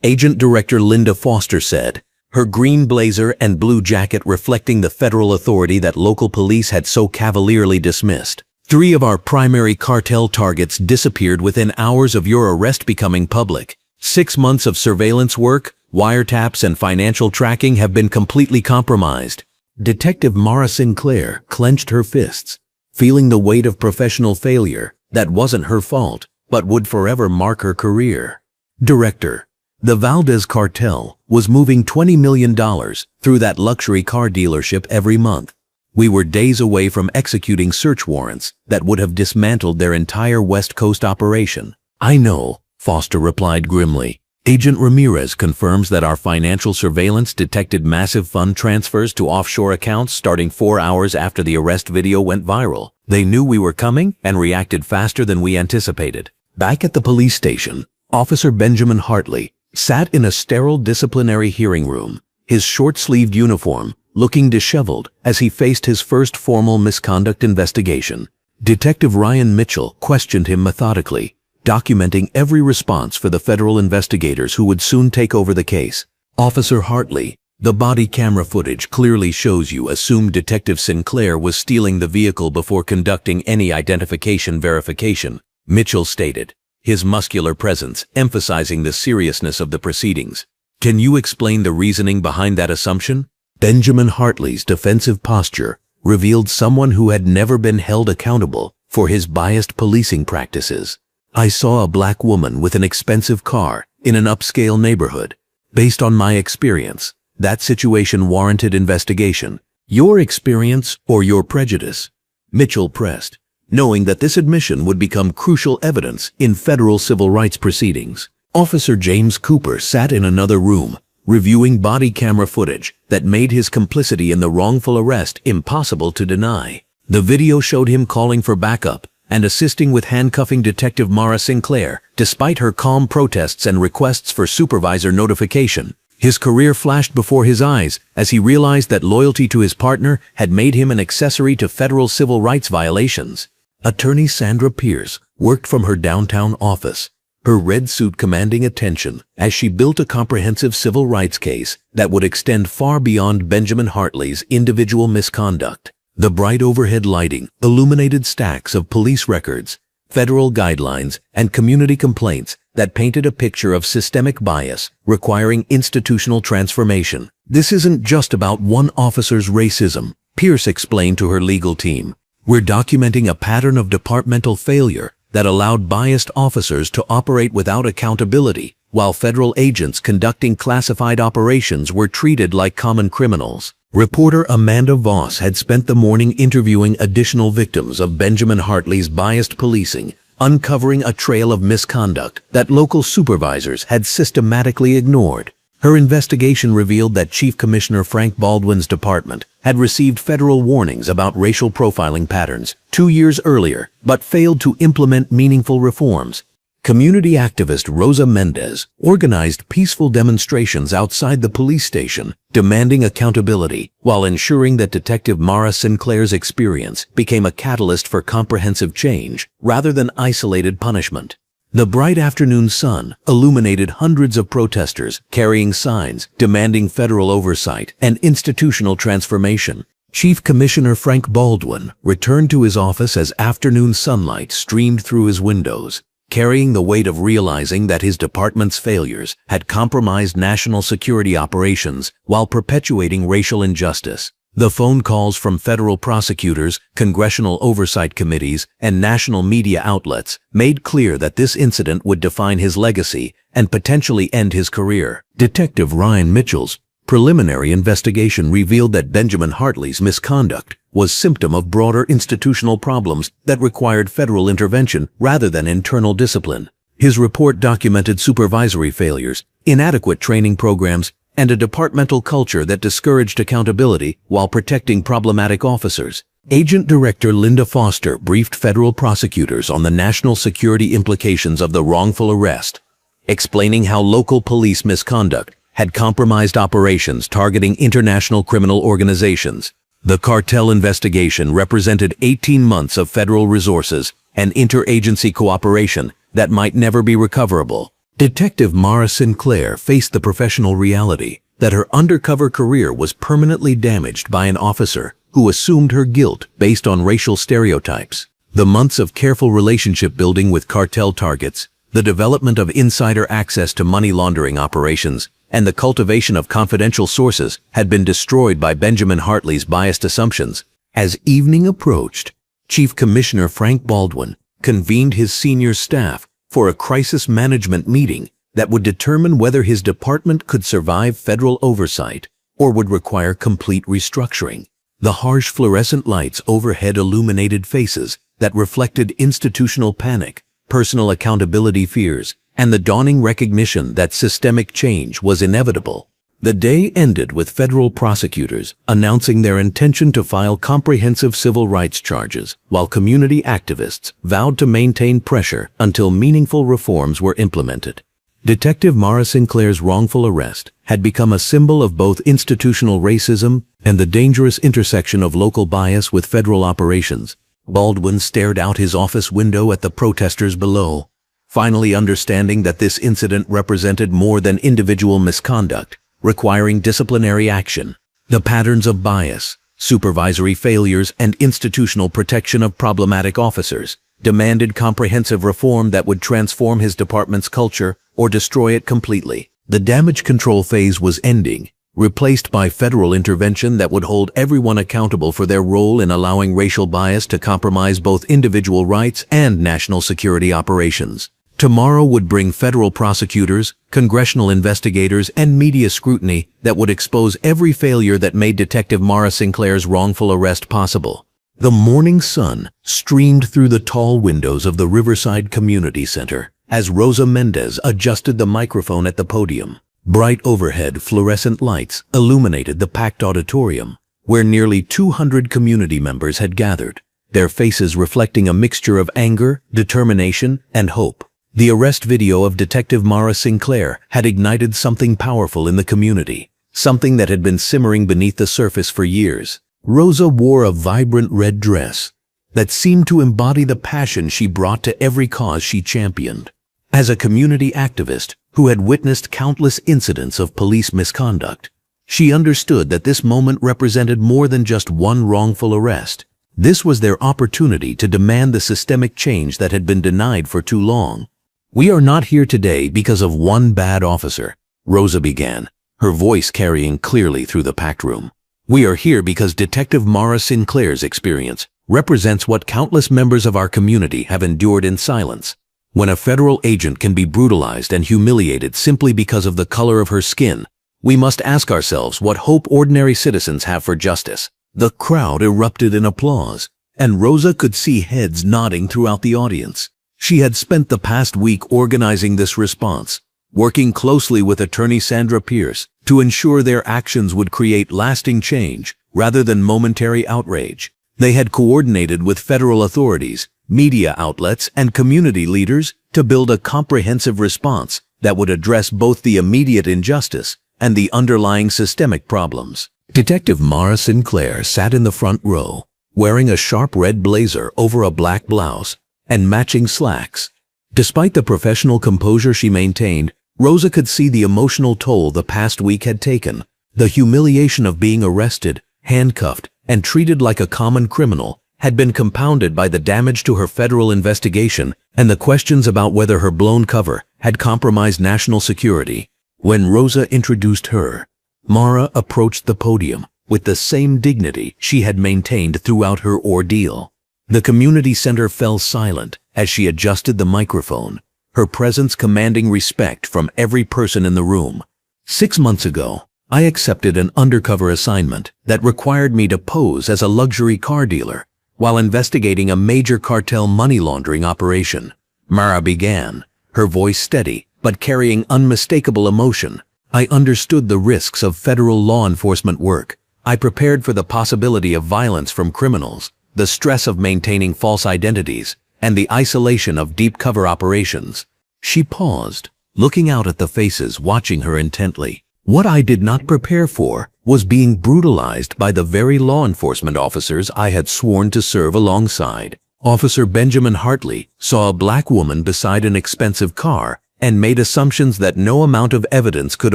Agent Director Linda Foster said, her green blazer and blue jacket reflecting the federal authority that local police had so cavalierly dismissed. 3 of our primary cartel targets disappeared within hours of your arrest becoming public. 6 months of surveillance work, wiretaps, and financial tracking have been completely compromised. Detective Mara Sinclair clenched her fists, feeling the weight of professional failure that wasn't her fault, but would forever mark her career. Director, the Valdez cartel was moving $20 million through that luxury car dealership every month. We were days away from executing search warrants that would have dismantled their entire West Coast operation. I know, Foster replied grimly. Agent Ramirez confirms that our financial surveillance detected massive fund transfers to offshore accounts starting 4 hours after the arrest video went viral. They knew we were coming and reacted faster than we anticipated. Back at the police station, Officer Benjamin Hartley sat in a sterile disciplinary hearing room, his short-sleeved uniform looking disheveled as he faced his first formal misconduct investigation. Detective Ryan Mitchell questioned him methodically, documenting every response for the federal investigators who would soon take over the case. Officer Hartley, the body camera footage clearly shows you assumed Detective Sinclair was stealing the vehicle before conducting any identification verification, Mitchell stated, his muscular presence emphasizing the seriousness of the proceedings. Can you explain the reasoning behind that assumption? Benjamin Hartley's defensive posture revealed someone who had never been held accountable for his biased policing practices. I saw a black woman with an expensive car in an upscale neighborhood. Based on my experience, that situation warranted investigation. Your experience or your prejudice? Mitchell pressed, knowing that this admission would become crucial evidence in federal civil rights proceedings. Officer James Cooper sat in another room, reviewing body camera footage that made his complicity in the wrongful arrest impossible to deny. The video showed him calling for backup and assisting with handcuffing Detective Mara Sinclair, despite her calm protests and requests for supervisor notification. His career flashed before his eyes as he realized that loyalty to his partner had made him an accessory to federal civil rights violations. Attorney Sandra Pierce worked from her downtown office, her red suit commanding attention as she built a comprehensive civil rights case that would extend far beyond Benjamin Hartley's individual misconduct. The bright overhead lighting illuminated stacks of police records, federal guidelines, and community complaints that painted a picture of systemic bias requiring institutional transformation. This isn't just about one officer's racism, Pierce explained to her legal team. We're documenting a pattern of departmental failure that allowed biased officers to operate without accountability, while federal agents conducting classified operations were treated like common criminals. Reporter Amanda Voss had spent the morning interviewing additional victims of Benjamin Hartley's biased policing, uncovering a trail of misconduct that local supervisors had systematically ignored. Her investigation revealed that Chief Commissioner Frank Baldwin's department had received federal warnings about racial profiling patterns 2 years earlier, but failed to implement meaningful reforms. Community activist Rosa Mendez organized peaceful demonstrations outside the police station, demanding accountability while ensuring that Detective Mara Sinclair's experience became a catalyst for comprehensive change rather than isolated punishment. The bright afternoon sun illuminated hundreds of protesters carrying signs demanding federal oversight and institutional transformation. Chief Commissioner Frank Baldwin returned to his office as afternoon sunlight streamed through his windows, carrying the weight of realizing that his department's failures had compromised national security operations while perpetuating racial injustice. The phone calls from federal prosecutors, congressional oversight committees, and national media outlets made clear that this incident would define his legacy and potentially end his career. Detective Ryan Mitchell's preliminary investigation revealed that Benjamin Hartley's misconduct was symptom of broader institutional problems that required federal intervention rather than internal discipline. His report documented supervisory failures, inadequate training programs, and a departmental culture that discouraged accountability while protecting problematic officers. Agent Director Linda Foster briefed federal prosecutors on the national security implications of the wrongful arrest, explaining how local police misconduct had compromised operations targeting international criminal organizations. The cartel investigation represented 18 months of federal resources and interagency cooperation that might never be recoverable. Detective Mara Sinclair faced the professional reality that her undercover career was permanently damaged by an officer who assumed her guilt based on racial stereotypes. The months of careful relationship building with cartel targets, the development of insider access to money laundering operations, and the cultivation of confidential sources had been destroyed by Benjamin Hartley's biased assumptions. As evening approached, Chief Commissioner Frank Baldwin convened his senior staff for a crisis management meeting that would determine whether his department could survive federal oversight or would require complete restructuring. The harsh fluorescent lights overhead illuminated faces that reflected institutional panic, personal accountability fears, and the dawning recognition that systemic change was inevitable. The day ended with federal prosecutors announcing their intention to file comprehensive civil rights charges, while community activists vowed to maintain pressure until meaningful reforms were implemented. Detective Mara Sinclair's wrongful arrest had become a symbol of both institutional racism and the dangerous intersection of local bias with federal operations. Baldwin stared out his office window at the protesters below, finally understanding that this incident represented more than individual misconduct, requiring disciplinary action. The patterns of bias, supervisory failures, and institutional protection of problematic officers demanded comprehensive reform that would transform his department's culture or destroy it completely. The damage control phase was ending, replaced by federal intervention that would hold everyone accountable for their role in allowing racial bias to compromise both individual rights and national security operations. Tomorrow would bring federal prosecutors, congressional investigators, and media scrutiny that would expose every failure that made Detective Mara Sinclair's wrongful arrest possible. The morning sun streamed through the tall windows of the Riverside Community Center as Rosa Mendez adjusted the microphone at the podium. Bright overhead fluorescent lights illuminated the packed auditorium, where nearly 200 community members had gathered, their faces reflecting a mixture of anger, determination, and hope. The arrest video of Detective Mara Sinclair had ignited something powerful in the community, something that had been simmering beneath the surface for years. Rosa wore a vibrant red dress that seemed to embody the passion she brought to every cause she championed. As a community activist who had witnessed countless incidents of police misconduct, she understood that this moment represented more than just one wrongful arrest. This was their opportunity to demand the systemic change that had been denied for too long. "We are not here today because of one bad officer," Rosa began, her voice carrying clearly through the packed room. "We are here because Detective Mara Sinclair's experience represents what countless members of our community have endured in silence. When a federal agent can be brutalized and humiliated simply because of the color of her skin, we must ask ourselves what hope ordinary citizens have for justice." The crowd erupted in applause, and Rosa could see heads nodding throughout the audience. She had spent the past week organizing this response, working closely with attorney Sandra Pierce to ensure their actions would create lasting change rather than momentary outrage. They had coordinated with federal authorities, media outlets, and community leaders to build a comprehensive response that would address both the immediate injustice and the underlying systemic problems. Detective Mara Sinclair sat in the front row, wearing a sharp red blazer over a black blouse and matching slacks. Despite the professional composure she maintained, Rosa could see the emotional toll the past week had taken. The humiliation of being arrested, handcuffed, and treated like a common criminal had been compounded by the damage to her federal investigation and the questions about whether her blown cover had compromised national security. When Rosa introduced her, Mara approached the podium with the same dignity she had maintained throughout her ordeal. The community center fell silent as she adjusted the microphone, her presence commanding respect from every person in the room. 6 months ago, I accepted an undercover assignment that required me to pose as a luxury car dealer while investigating a major cartel money laundering operation. Mara began, her voice steady but carrying unmistakable emotion. I understood the risks of federal law enforcement work. I prepared for the possibility of violence from criminals, the stress of maintaining false identities, and the isolation of deep cover operations. She paused, looking out at the faces watching her intently. What I did not prepare for was being brutalized by the very law enforcement officers I had sworn to serve alongside. Officer Benjamin Hartley saw a black woman beside an expensive car and made assumptions that no amount of evidence could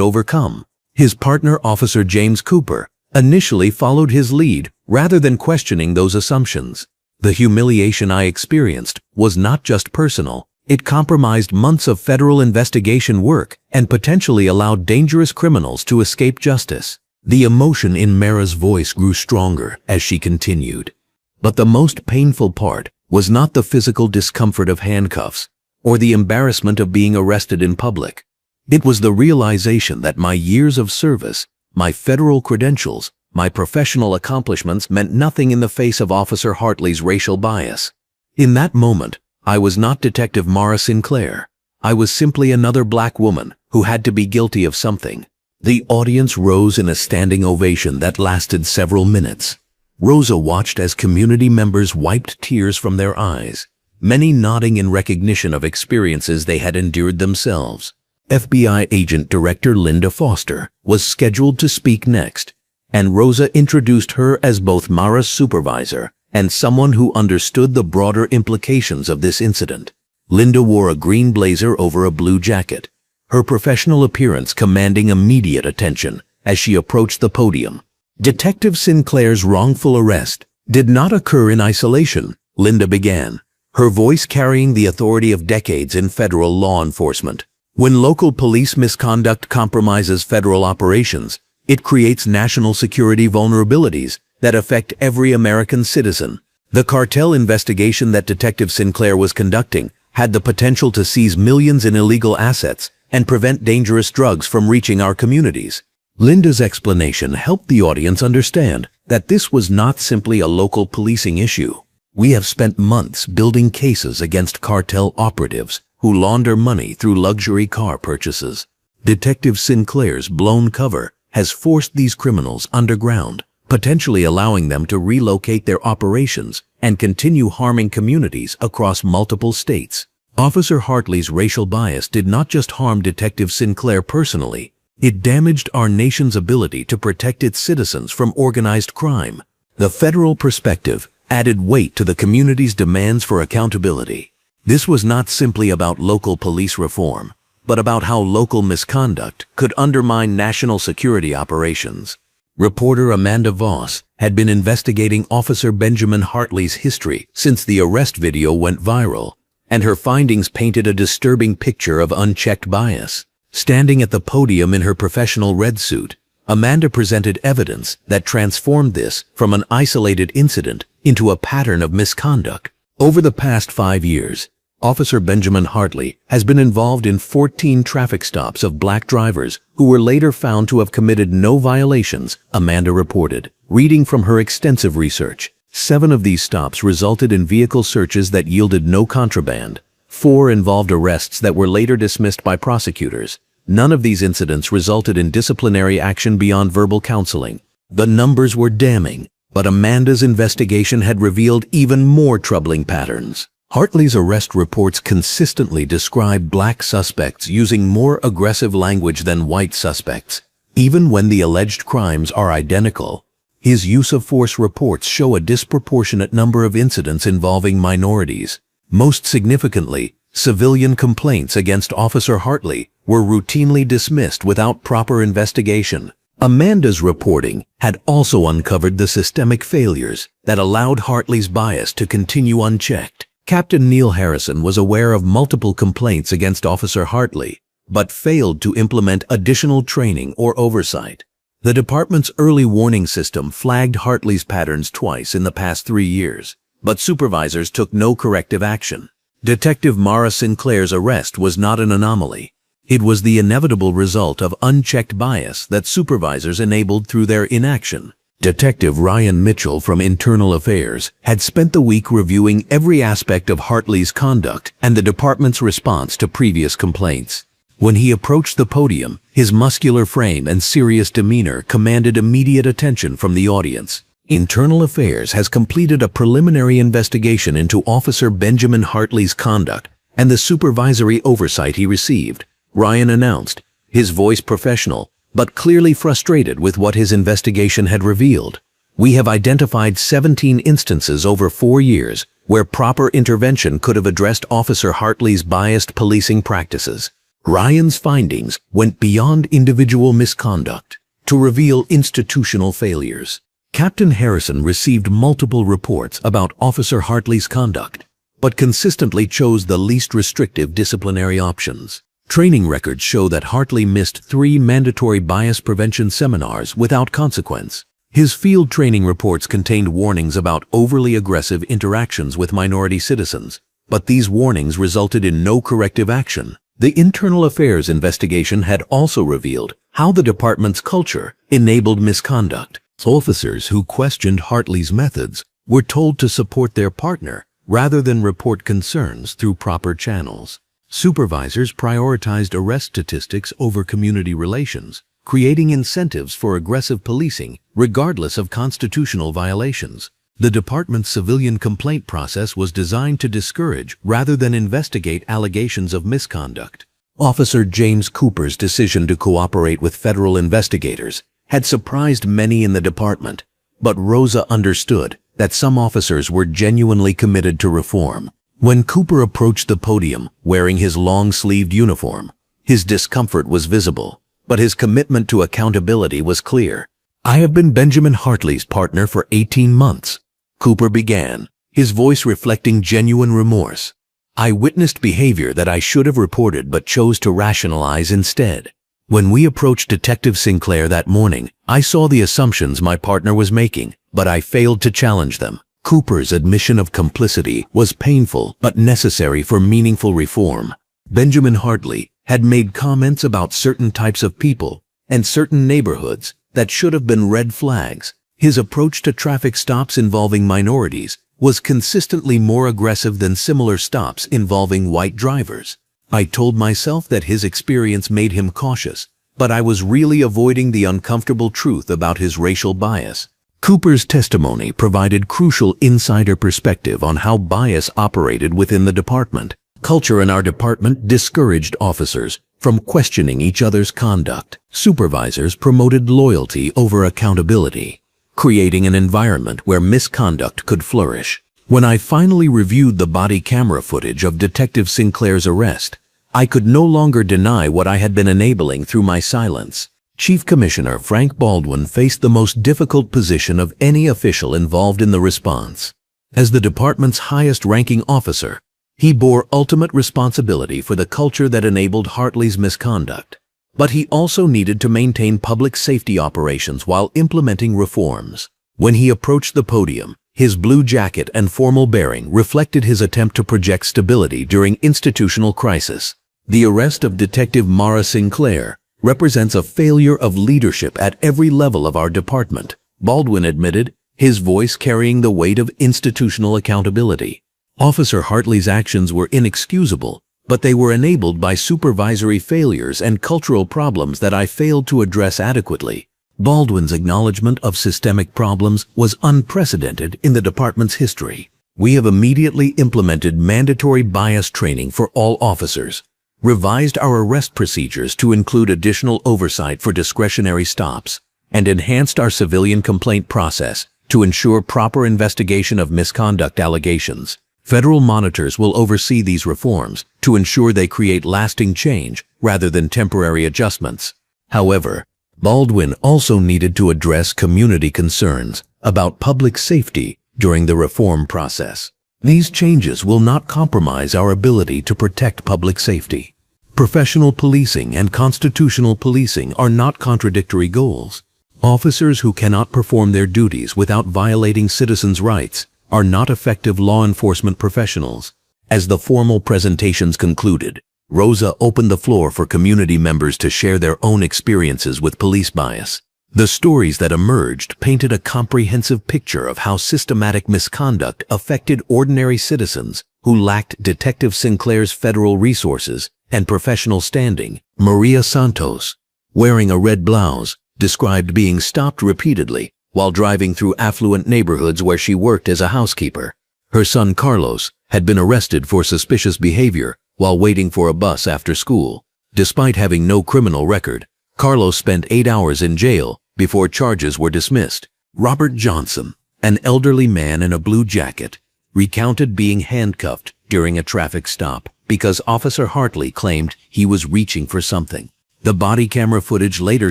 overcome. His partner, Officer James Cooper, initially followed his lead rather than questioning those assumptions. The humiliation I experienced was not just personal. It compromised months of federal investigation work and potentially allowed dangerous criminals to escape justice. The emotion in Mara's voice grew stronger as she continued. But the most painful part was not the physical discomfort of handcuffs or the embarrassment of being arrested in public. It was the realization that my years of service, my federal credentials, my professional accomplishments meant nothing in the face of Officer Hartley's racial bias. In that moment, I was not Detective Mara Sinclair. I was simply another black woman who had to be guilty of something. The audience rose in a standing ovation that lasted several minutes. Rosa watched as community members wiped tears from their eyes, many nodding in recognition of experiences they had endured themselves. FBI Agent Director Linda Foster was scheduled to speak next, and Rosa introduced her as both Mara's supervisor and someone who understood the broader implications of this incident. Linda wore a green blazer over a blue jacket, her professional appearance commanding immediate attention as she approached the podium. Detective Sinclair's wrongful arrest did not occur in isolation, Linda began, her voice carrying the authority of decades in federal law enforcement. When local police misconduct compromises federal operations, it creates national security vulnerabilities that affect every American citizen. The cartel investigation that Detective Sinclair was conducting had the potential to seize millions in illegal assets and prevent dangerous drugs from reaching our communities. Linda's explanation helped the audience understand that this was not simply a local policing issue. We have spent months building cases against cartel operatives who launder money through luxury car purchases. Detective Sinclair's blown cover has forced these criminals underground, potentially allowing them to relocate their operations and continue harming communities across multiple states. Officer Hartley's racial bias did not just harm Detective Sinclair personally, it damaged our nation's ability to protect its citizens from organized crime. The federal perspective added weight to the community's demands for accountability. This was not simply about local police reform, but about how local misconduct could undermine national security operations. Reporter Amanda Voss had been investigating Officer Benjamin Hartley's history since the arrest video went viral, and her findings painted a disturbing picture of unchecked bias. Standing at the podium in her professional red suit, Amanda presented evidence that transformed this from an isolated incident into a pattern of misconduct. Over the past 5 years, Officer Benjamin Hartley has been involved in 14 traffic stops of black drivers who were later found to have committed no violations, Amanda reported. Reading from her extensive research, 7 of these stops resulted in vehicle searches that yielded no contraband. 4 involved arrests that were later dismissed by prosecutors. None of these incidents resulted in disciplinary action beyond verbal counseling. The numbers were damning, but Amanda's investigation had revealed even more troubling patterns. Hartley's arrest reports consistently describe black suspects using more aggressive language than white suspects, even when the alleged crimes are identical. His use of force reports show a disproportionate number of incidents involving minorities. Most significantly, civilian complaints against Officer Hartley were routinely dismissed without proper investigation. Amanda's reporting had also uncovered the systemic failures that allowed Hartley's bias to continue unchecked. Captain Neil Harrison was aware of multiple complaints against Officer Hartley, but failed to implement additional training or oversight. The department's early warning system flagged Hartley's patterns twice in the past 3 years, but supervisors took no corrective action. Detective Mara Sinclair's arrest was not an anomaly. It was the inevitable result of unchecked bias that supervisors enabled through their inaction. Detective Ryan Mitchell from Internal Affairs had spent the week reviewing every aspect of Hartley's conduct and the department's response to previous complaints. When he approached the podium, his muscular frame and serious demeanor commanded immediate attention from the audience. Internal Affairs has completed a preliminary investigation into Officer Benjamin Hartley's conduct and the supervisory oversight he received, Ryan announced, his voice professional, but clearly frustrated with what his investigation had revealed. We have identified 17 instances over 4 years where proper intervention could have addressed Officer Hartley's biased policing practices. Ryan's findings went beyond individual misconduct to reveal institutional failures. Captain Harrison received multiple reports about Officer Hartley's conduct, but consistently chose the least restrictive disciplinary options. Training records show that Hartley missed 3 mandatory bias prevention seminars without consequence. His field training reports contained warnings about overly aggressive interactions with minority citizens, but these warnings resulted in no corrective action. The Internal Affairs investigation had also revealed how the department's culture enabled misconduct. Officers who questioned Hartley's methods were told to support their partner rather than report concerns through proper channels. Supervisors prioritized arrest statistics over community relations, creating incentives for aggressive policing regardless of constitutional violations. The department's civilian complaint process was designed to discourage rather than investigate allegations of misconduct. Officer James Cooper's decision to cooperate with federal investigators had surprised many in the department, but Rosa understood that some officers were genuinely committed to reform. When Cooper approached the podium wearing his long-sleeved uniform, his discomfort was visible, but his commitment to accountability was clear. "I have been Benjamin Hartley's partner for 18 months, Cooper began, his voice reflecting genuine remorse. "I witnessed behavior that I should have reported but chose to rationalize instead. When we approached Detective Sinclair that morning, I saw the assumptions my partner was making, but I failed to challenge them." Cooper's admission of complicity was painful but necessary for meaningful reform. Benjamin Hartley had made comments about certain types of people and certain neighborhoods that should have been red flags. His approach to traffic stops involving minorities was consistently more aggressive than similar stops involving white drivers. I told myself that his experience made him cautious, but I was really avoiding the uncomfortable truth about his racial bias. Cooper's testimony provided crucial insider perspective on how bias operated within the department. Culture in our department discouraged officers from questioning each other's conduct. Supervisors promoted loyalty over accountability, creating an environment where misconduct could flourish. When I finally reviewed the body camera footage of Detective Sinclair's arrest, I could no longer deny what I had been enabling through my silence. Chief Commissioner Frank Baldwin faced the most difficult position of any official involved in the response. As the department's highest-ranking officer, he bore ultimate responsibility for the culture that enabled Hartley's misconduct. But he also needed to maintain public safety operations while implementing reforms. When he approached the podium, his blue jacket and formal bearing reflected his attempt to project stability during institutional crisis. The arrest of Detective Mara Sinclair represents a failure of leadership at every level of our department, Baldwin admitted, his voice carrying the weight of institutional accountability. Officer Hartley's actions were inexcusable, but they were enabled by supervisory failures and cultural problems that I failed to address adequately. Baldwin's acknowledgement of systemic problems was unprecedented in the department's history. We have immediately implemented mandatory bias training for all officers, revised our arrest procedures to include additional oversight for discretionary stops, and enhanced our civilian complaint process to ensure proper investigation of misconduct allegations. Federal monitors will oversee these reforms to ensure they create lasting change rather than temporary adjustments. However, Baldwin also needed to address community concerns about public safety during the reform process. These changes will not compromise our ability to protect public safety. Professional policing and constitutional policing are not contradictory goals. Officers who cannot perform their duties without violating citizens' rights are not effective law enforcement professionals. As the formal presentations concluded, Rosa opened the floor for community members to share their own experiences with police bias. The stories that emerged painted a comprehensive picture of how systematic misconduct affected ordinary citizens who lacked Detective Sinclair's federal resources and professional standing. Maria Santos, wearing a red blouse, described being stopped repeatedly while driving through affluent neighborhoods where she worked as a housekeeper. Her son Carlos had been arrested for suspicious behavior while waiting for a bus after school. Despite having no criminal record, Carlos spent 8 hours in jail before charges were dismissed. Robert Johnson, an elderly man in a blue jacket, recounted being handcuffed during a traffic stop because Officer Hartley claimed he was reaching for something. The body camera footage later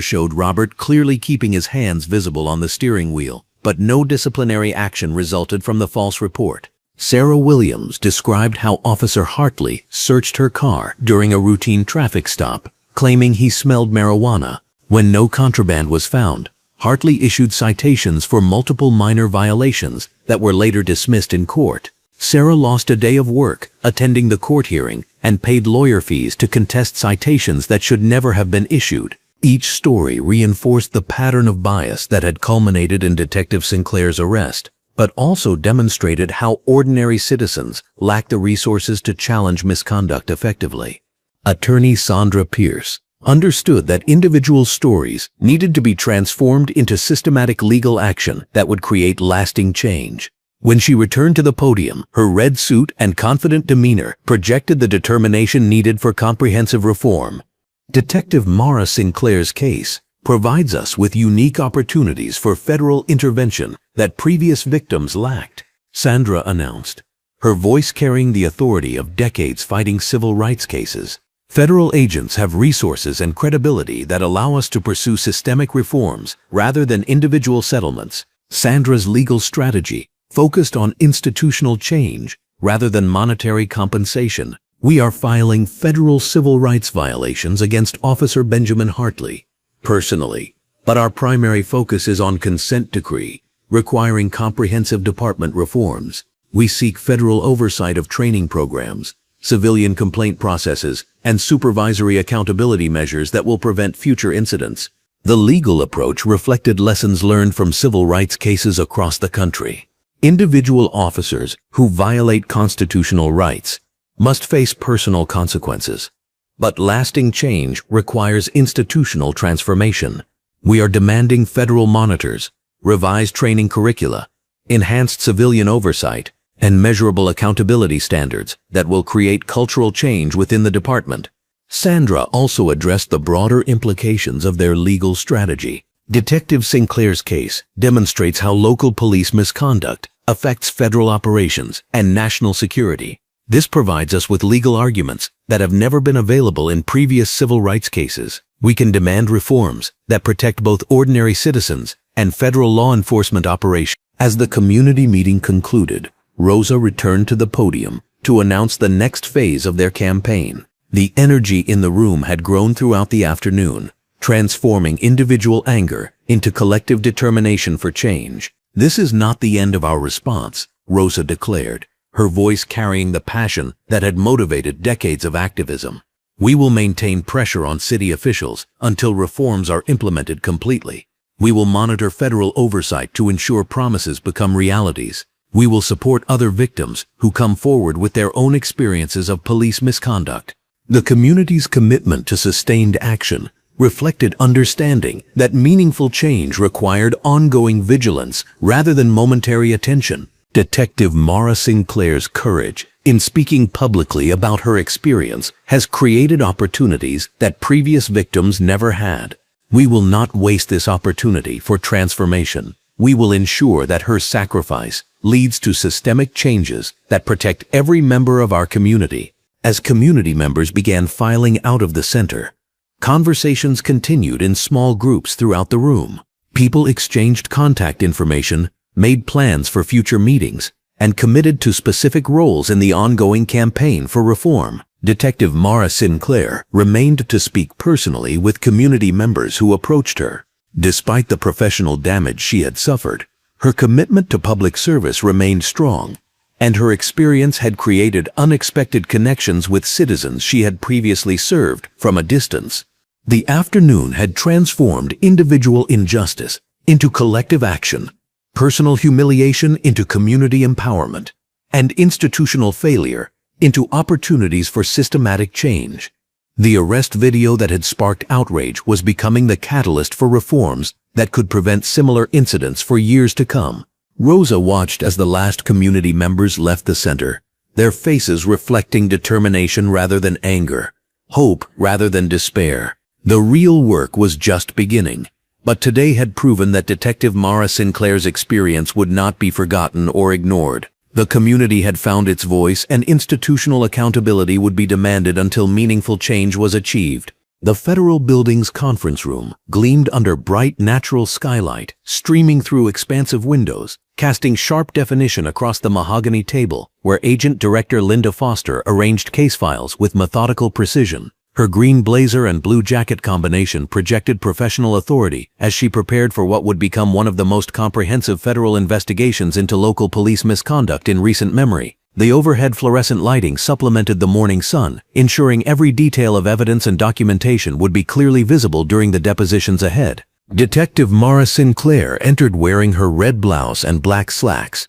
showed Robert clearly keeping his hands visible on the steering wheel, but no disciplinary action resulted from the false report. Sarah Williams described how Officer Hartley searched her car during a routine traffic stop, claiming he smelled marijuana. When no contraband was found, Hartley issued citations for multiple minor violations that were later dismissed in court. Sarah lost a day of work attending the court hearing and paid lawyer fees to contest citations that should never have been issued. Each story reinforced the pattern of bias that had culminated in Detective Sinclair's arrest, but also demonstrated how ordinary citizens lack the resources to challenge misconduct effectively. Attorney Sandra Pierce understood that individual stories needed to be transformed into systematic legal action that would create lasting change. When she returned to the podium, her red suit and confident demeanor projected the determination needed for comprehensive reform. Detective Mara Sinclair's case provides us with unique opportunities for federal intervention that previous victims lacked, Sandra announced, her voice carrying the authority of decades fighting civil rights cases. Federal agents have resources and credibility that allow us to pursue systemic reforms rather than individual settlements. Sandra's legal strategy focused on institutional change rather than monetary compensation. We are filing federal civil rights violations against Officer Benjamin Hartley personally, but our primary focus is on consent decree, requiring comprehensive department reforms. We seek federal oversight of training programs, civilian complaint processes, and supervisory accountability measures that will prevent future incidents. The legal approach reflected lessons learned from civil rights cases across the country. Individual officers who violate constitutional rights must face personal consequences, but lasting change requires institutional transformation. We are demanding federal monitors, revised training curricula, enhanced civilian oversight, and measurable accountability standards that will create cultural change within the department. Sandra also addressed the broader implications of their legal strategy. Detective Sinclair's case demonstrates how local police misconduct affects federal operations and national security. This provides us with legal arguments that have never been available in previous civil rights cases. We can demand reforms that protect both ordinary citizens and federal law enforcement operations. As the community meeting concluded, Rosa returned to the podium to announce the next phase of their campaign. The energy in the room had grown throughout the afternoon, transforming individual anger into collective determination for change. "This is not the end of our response," Rosa declared, her voice carrying the passion that had motivated decades of activism. "We will maintain pressure on city officials until reforms are implemented completely. We will monitor federal oversight to ensure promises become realities. We will support other victims who come forward with their own experiences of police misconduct." The community's commitment to sustained action reflected understanding that meaningful change required ongoing vigilance rather than momentary attention. Detective Mara Sinclair's courage in speaking publicly about her experience has created opportunities that previous victims never had. We will not waste this opportunity for transformation. We will ensure that her sacrifice leads to systemic changes that protect every member of our community. As community members began filing out of the center, conversations continued in small groups throughout the room. People exchanged contact information, made plans for future meetings, and committed to specific roles in the ongoing campaign for reform. Detective Mara Sinclair remained to speak personally with community members who approached her. Despite the professional damage she had suffered, her commitment to public service remained strong, and her experience had created unexpected connections with citizens she had previously served from a distance. The afternoon had transformed individual injustice into collective action, personal humiliation into community empowerment, and institutional failure into opportunities for systematic change. The arrest video that had sparked outrage was becoming the catalyst for reforms that could prevent similar incidents for years to come. Rosa watched as the last community members left the center, their faces reflecting determination rather than anger, hope rather than despair. The real work was just beginning, but today had proven that Detective Mara Sinclair's experience would not be forgotten or ignored. The community had found its voice, and institutional accountability would be demanded until meaningful change was achieved. The federal building's conference room gleamed under bright natural skylight, streaming through expansive windows, casting sharp definition across the mahogany table where Agent Director Linda Foster arranged case files with methodical precision. Her green blazer and blue jacket combination projected professional authority as she prepared for what would become one of the most comprehensive federal investigations into local police misconduct in recent memory. The overhead fluorescent lighting supplemented the morning sun, ensuring every detail of evidence and documentation would be clearly visible during the depositions ahead. Detective Mara Sinclair entered wearing her red blouse and black slacks,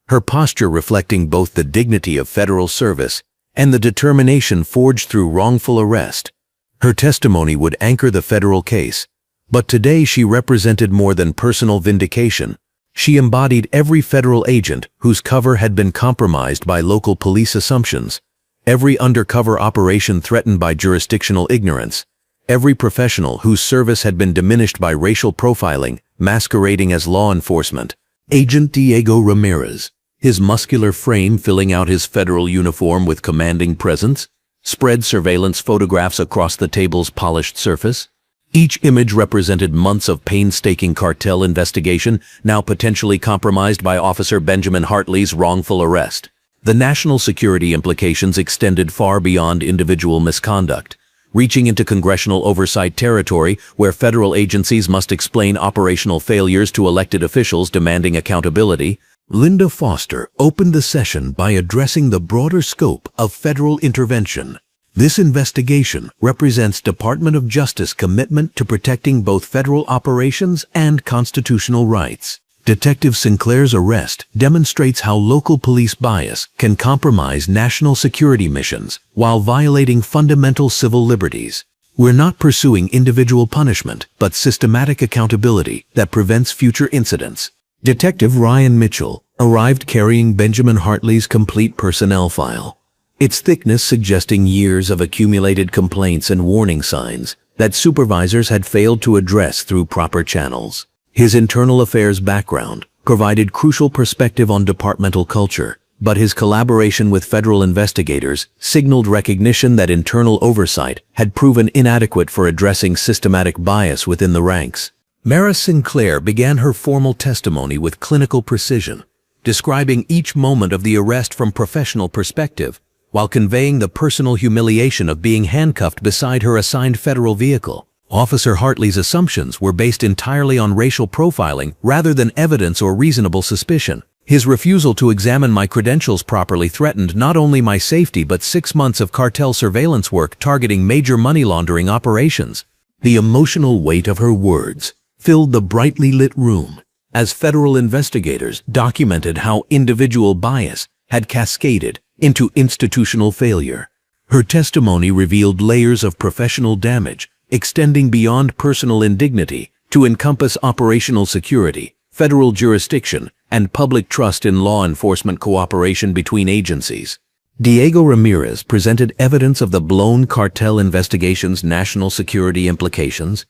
her posture reflecting both the dignity of federal service and the determination forged through wrongful arrest. Her testimony would anchor the federal case, but today she represented more than personal vindication. She embodied every federal agent whose cover had been compromised by local police assumptions, every undercover operation threatened by jurisdictional ignorance, every professional whose service had been diminished by racial profiling masquerading as law enforcement. Agent Diego Ramirez, his muscular frame filling out his federal uniform with commanding presence, spread surveillance photographs across the table's polished surface. Each image represented months of painstaking cartel investigation, now potentially compromised by Officer Benjamin Hartley's wrongful arrest. The national security implications extended far beyond individual misconduct, reaching into congressional oversight territory where federal agencies must explain operational failures to elected officials demanding accountability. Linda Foster opened the session by addressing the broader scope of federal intervention. This investigation represents Department of Justice commitment to protecting both federal operations and constitutional rights. Detective Sinclair's arrest demonstrates how local police bias can compromise national security missions while violating fundamental civil liberties. We're not pursuing individual punishment, but systematic accountability that prevents future incidents. Detective Ryan Mitchell arrived carrying Benjamin Hartley's complete personnel file, its thickness suggesting years of accumulated complaints and warning signs that supervisors had failed to address through proper channels. His internal affairs background provided crucial perspective on departmental culture, but his collaboration with federal investigators signaled recognition that internal oversight had proven inadequate for addressing systematic bias within the ranks. Mara Sinclair began her formal testimony with clinical precision, describing each moment of the arrest from professional perspective, while conveying the personal humiliation of being handcuffed beside her assigned federal vehicle. Officer Hartley's assumptions were based entirely on racial profiling rather than evidence or reasonable suspicion. His refusal to examine my credentials properly threatened not only my safety but 6 months of cartel surveillance work targeting major money laundering operations. The emotional weight of her words filled the brightly lit room as federal investigators documented how individual bias had cascaded into institutional failure. Her testimony revealed layers of professional damage extending beyond personal indignity to encompass operational security, federal jurisdiction, and public trust in law enforcement cooperation between agencies. Diego Ramirez presented evidence of the blown cartel investigation's national security implications.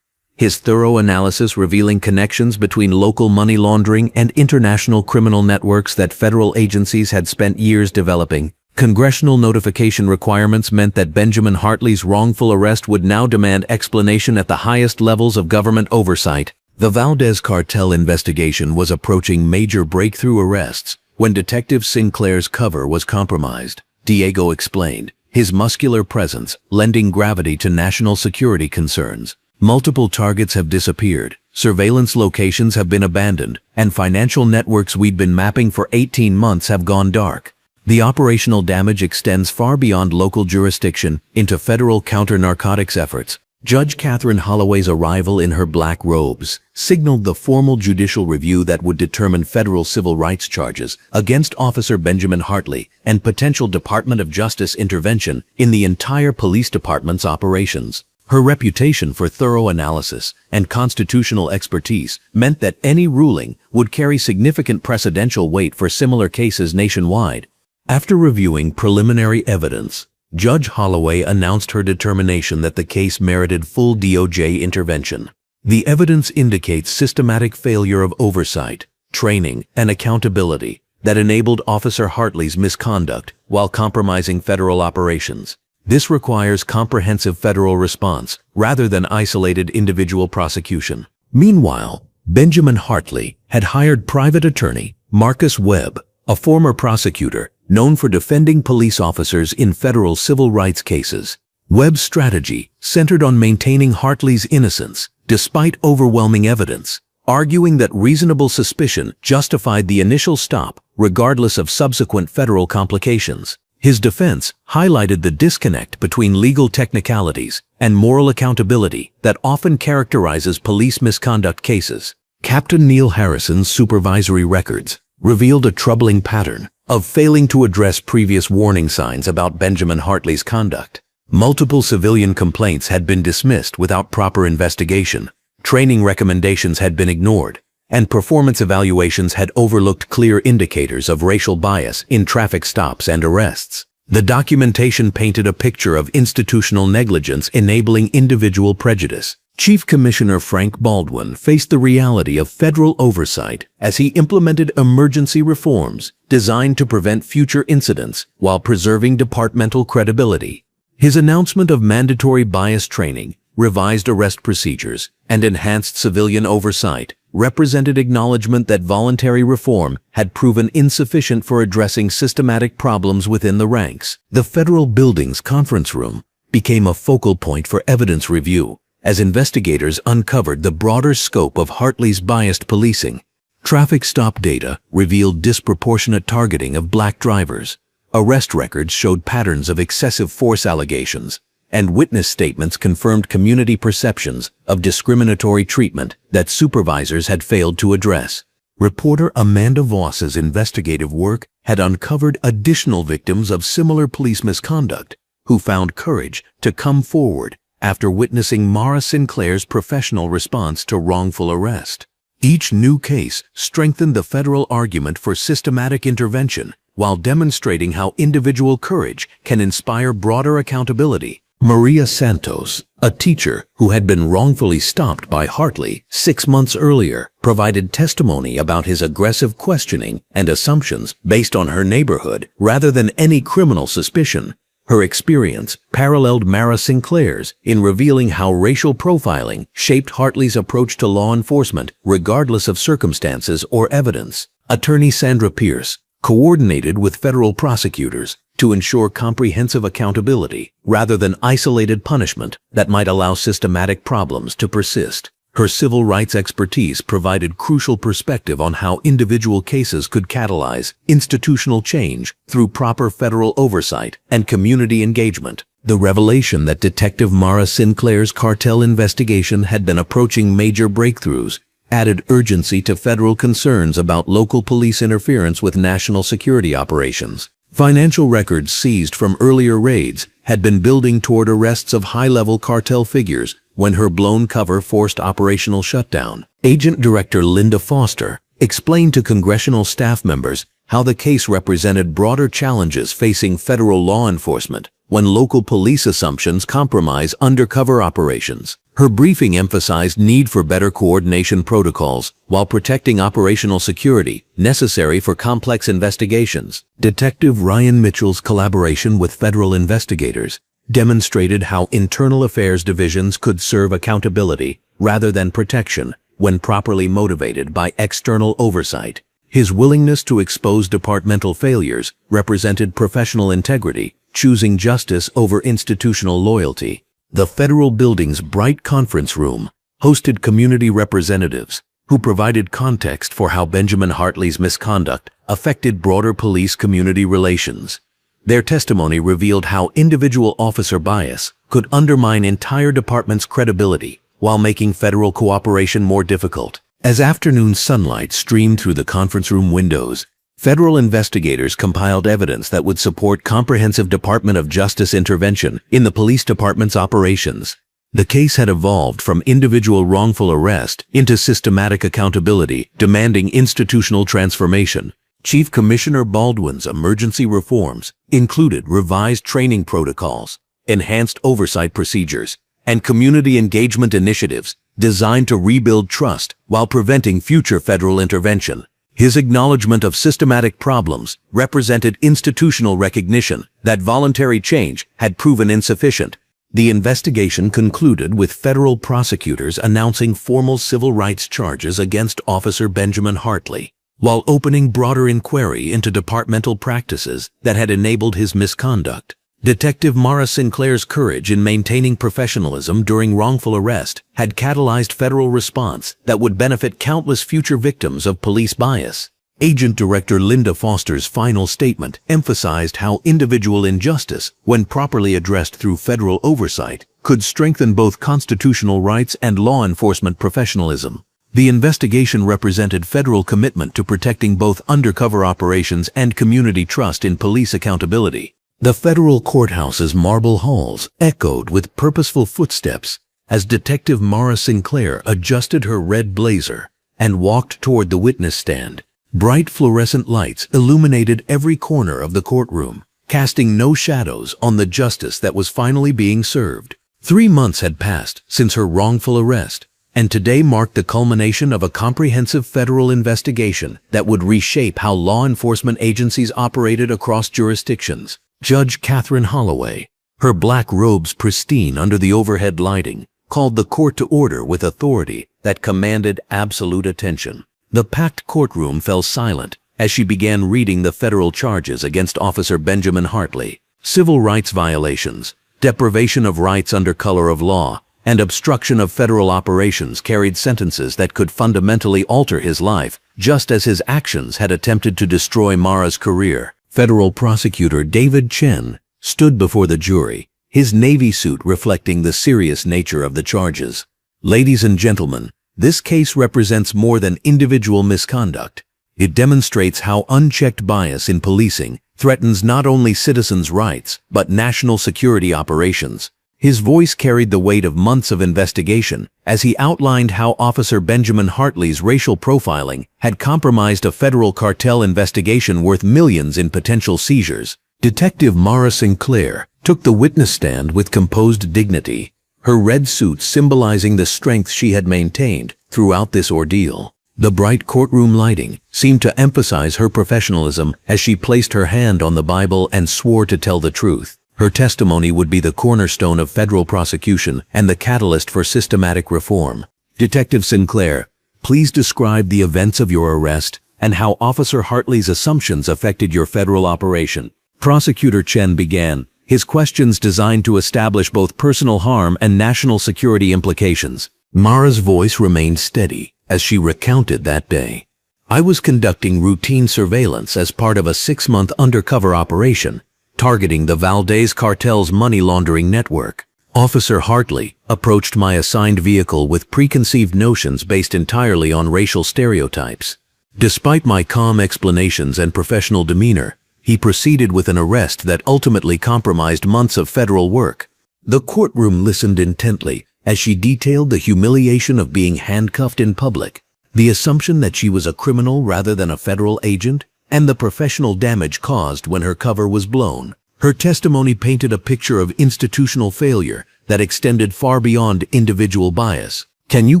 His thorough analysis revealing connections between local money laundering and international criminal networks that federal agencies had spent years developing. Congressional notification requirements meant that Benjamin Hartley's wrongful arrest would now demand explanation at the highest levels of government oversight. The Valdez cartel investigation was approaching major breakthrough arrests when Detective Sinclair's cover was compromised. Diego explained, his muscular presence lending gravity to national security concerns. Multiple targets have disappeared, surveillance locations have been abandoned, and financial networks we'd been mapping for 18 months have gone dark. The operational damage extends far beyond local jurisdiction into federal counter-narcotics efforts. Judge Catherine Holloway's arrival in her black robes signaled the formal judicial review that would determine federal civil rights charges against Officer Benjamin Hartley and potential Department of Justice intervention in the entire police department's operations. Her reputation for thorough analysis and constitutional expertise meant that any ruling would carry significant precedential weight for similar cases nationwide. After reviewing preliminary evidence, Judge Holloway announced her determination that the case merited full DOJ intervention. The evidence indicates systematic failure of oversight, training, and accountability that enabled Officer Hartley's misconduct while compromising federal operations. This requires comprehensive federal response rather than isolated individual prosecution. Meanwhile, Benjamin Hartley had hired private attorney Marcus Webb, a former prosecutor known for defending police officers in federal civil rights cases. Webb's strategy centered on maintaining Hartley's innocence despite overwhelming evidence, arguing that reasonable suspicion justified the initial stop regardless of subsequent federal complications. His defense highlighted the disconnect between legal technicalities and moral accountability that often characterizes police misconduct cases. Captain Neil Harrison's supervisory records revealed a troubling pattern of failing to address previous warning signs about Benjamin Hartley's conduct. Multiple civilian complaints had been dismissed without proper investigation, training recommendations had been ignored, and performance evaluations had overlooked clear indicators of racial bias in traffic stops and arrests. The documentation painted a picture of institutional negligence enabling individual prejudice. Chief Commissioner Frank Baldwin faced the reality of federal oversight as he implemented emergency reforms designed to prevent future incidents while preserving departmental credibility. His announcement of mandatory bias training, revised arrest procedures, and enhanced civilian oversight represented acknowledgement that voluntary reform had proven insufficient for addressing systematic problems within the ranks. The federal building's conference room became a focal point for evidence review as investigators uncovered the broader scope of Hartley's biased policing. Traffic stop data revealed disproportionate targeting of black drivers. Arrest records showed patterns of excessive force allegations, and witness statements confirmed community perceptions of discriminatory treatment that supervisors had failed to address. Reporter Amanda Voss's investigative work had uncovered additional victims of similar police misconduct who found courage to come forward after witnessing Mara Sinclair's professional response to wrongful arrest. Each new case strengthened the federal argument for systematic intervention while demonstrating how individual courage can inspire broader accountability. Maria Santos, a teacher who had been wrongfully stopped by Hartley 6 months earlier, provided testimony about his aggressive questioning and assumptions based on her neighborhood rather than any criminal suspicion. Her experience paralleled Mara Sinclair's in revealing how racial profiling shaped Hartley's approach to law enforcement regardless of circumstances or evidence. Attorney Sandra Pierce coordinated with federal prosecutors to ensure comprehensive accountability rather than isolated punishment that might allow systematic problems to persist. Her civil rights expertise provided crucial perspective on how individual cases could catalyze institutional change through proper federal oversight and community engagement. The revelation that Detective Mara Sinclair's cartel investigation had been approaching major breakthroughs added urgency to federal concerns about local police interference with national security operations. Financial records seized from earlier raids had been building toward arrests of high-level cartel figures when her blown cover forced operational shutdown. Agent Director Linda Foster explained to congressional staff members how the case represented broader challenges facing federal law enforcement when local police assumptions compromise undercover operations. Her briefing emphasized need for better coordination protocols while protecting operational security necessary for complex investigations. Detective Ryan Mitchell's collaboration with federal investigators demonstrated how internal affairs divisions could serve accountability rather than protection when properly motivated by external oversight. His willingness to expose departmental failures represented professional integrity, choosing justice over institutional loyalty. The federal building's bright conference room hosted community representatives who provided context for how Benjamin Hartley's misconduct affected broader police-community relations. Their testimony revealed how individual officer bias could undermine entire departments' credibility while making federal cooperation more difficult. As afternoon sunlight streamed through the conference room windows, federal investigators compiled evidence that would support comprehensive Department of Justice intervention in the police department's operations. The case had evolved from individual wrongful arrest into systematic accountability, demanding institutional transformation. Chief Commissioner Baldwin's emergency reforms included revised training protocols, enhanced oversight procedures, and community engagement initiatives designed to rebuild trust while preventing future federal intervention. His acknowledgement of systematic problems represented institutional recognition that voluntary change had proven insufficient. The investigation concluded with federal prosecutors announcing formal civil rights charges against Officer Benjamin Hartley, while opening broader inquiry into departmental practices that had enabled his misconduct. Detective Mara Sinclair's courage in maintaining professionalism during wrongful arrest had catalyzed federal response that would benefit countless future victims of police bias. Agent Director Linda Foster's final statement emphasized how individual injustice, when properly addressed through federal oversight, could strengthen both constitutional rights and law enforcement professionalism. The investigation represented federal commitment to protecting both undercover operations and community trust in police accountability. The federal courthouse's marble halls echoed with purposeful footsteps as Detective Mara Sinclair adjusted her red blazer and walked toward the witness stand. Bright fluorescent lights illuminated every corner of the courtroom, casting no shadows on the justice that was finally being served. 3 months had passed since her wrongful arrest, and today marked the culmination of a comprehensive federal investigation that would reshape how law enforcement agencies operated across jurisdictions. Judge Catherine Holloway, her black robes pristine under the overhead lighting, called the court to order with authority that commanded absolute attention. The packed courtroom fell silent as she began reading the federal charges against Officer Benjamin Hartley. Civil rights violations, deprivation of rights under color of law, and obstruction of federal operations carried sentences that could fundamentally alter his life, just as his actions had attempted to destroy Mara's career. Federal prosecutor David Chen stood before the jury, his navy suit reflecting the serious nature of the charges. Ladies and gentlemen, this case represents more than individual misconduct. It demonstrates how unchecked bias in policing threatens not only citizens' rights, but national security operations. His voice carried the weight of months of investigation as he outlined how Officer Benjamin Hartley's racial profiling had compromised a federal cartel investigation worth millions in potential seizures. Detective Mara Sinclair took the witness stand with composed dignity, her red suit symbolizing the strength she had maintained throughout this ordeal. The bright courtroom lighting seemed to emphasize her professionalism as she placed her hand on the Bible and swore to tell the truth. Her testimony would be the cornerstone of federal prosecution and the catalyst for systematic reform. Detective Sinclair, please describe the events of your arrest and how Officer Hartley's assumptions affected your federal operation. Prosecutor Chen began, his questions designed to establish both personal harm and national security implications. Mara's voice remained steady as she recounted that day. I was conducting routine surveillance as part of a 6-month undercover operation, targeting the Valdez cartel's money laundering network. Officer Hartley approached my assigned vehicle with preconceived notions based entirely on racial stereotypes. Despite my calm explanations and professional demeanor, he proceeded with an arrest that ultimately compromised months of federal work. The courtroom listened intently as she detailed the humiliation of being handcuffed in public the assumption that she was a criminal rather than a federal agent, and the professional damage caused when her cover was blown. Her testimony painted a picture of institutional failure that extended far beyond individual bias. Can you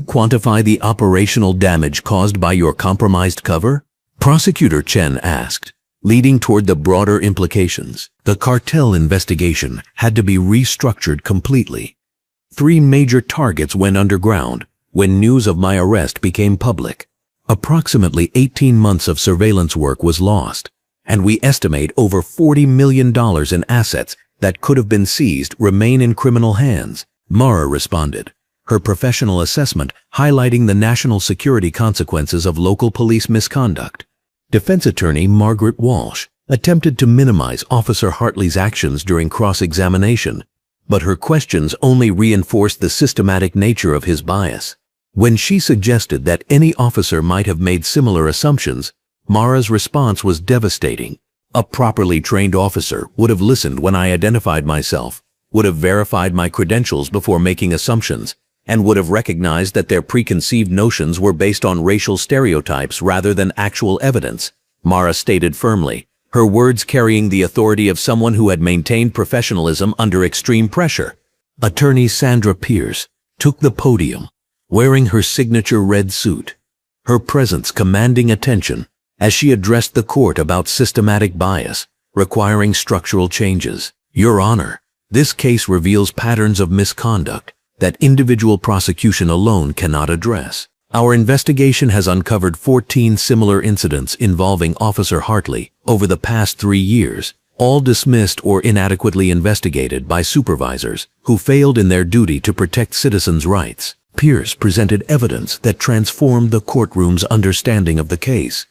quantify the operational damage caused by your compromised cover? Prosecutor Chen asked, leading toward the broader implications. The cartel investigation had to be restructured completely. 3 major targets went underground when news of my arrest became public. Approximately 18 months of surveillance work was lost, and we estimate over $40 million in assets that could have been seized remain in criminal hands, Mara responded, her professional assessment highlighting the national security consequences of local police misconduct. Defense attorney Margaret Walsh attempted to minimize Officer Hartley's actions during cross-examination, but her questions only reinforced the systematic nature of his bias. When she suggested that any officer might have made similar assumptions, Mara's response was devastating. A properly trained officer would have listened when I identified myself, would have verified my credentials before making assumptions, and would have recognized that their preconceived notions were based on racial stereotypes rather than actual evidence, Mara stated firmly, her words carrying the authority of someone who had maintained professionalism under extreme pressure. Attorney Sandra Pierce took the podium, wearing her signature red suit, her presence commanding attention as she addressed the court about systematic bias, requiring structural changes. Your Honor, this case reveals patterns of misconduct that individual prosecution alone cannot address. Our investigation has uncovered 14 similar incidents involving Officer Hartley over the past 3 years, all dismissed or inadequately investigated by supervisors who failed in their duty to protect citizens' rights. Pierce presented evidence that transformed the courtroom's understanding of the case.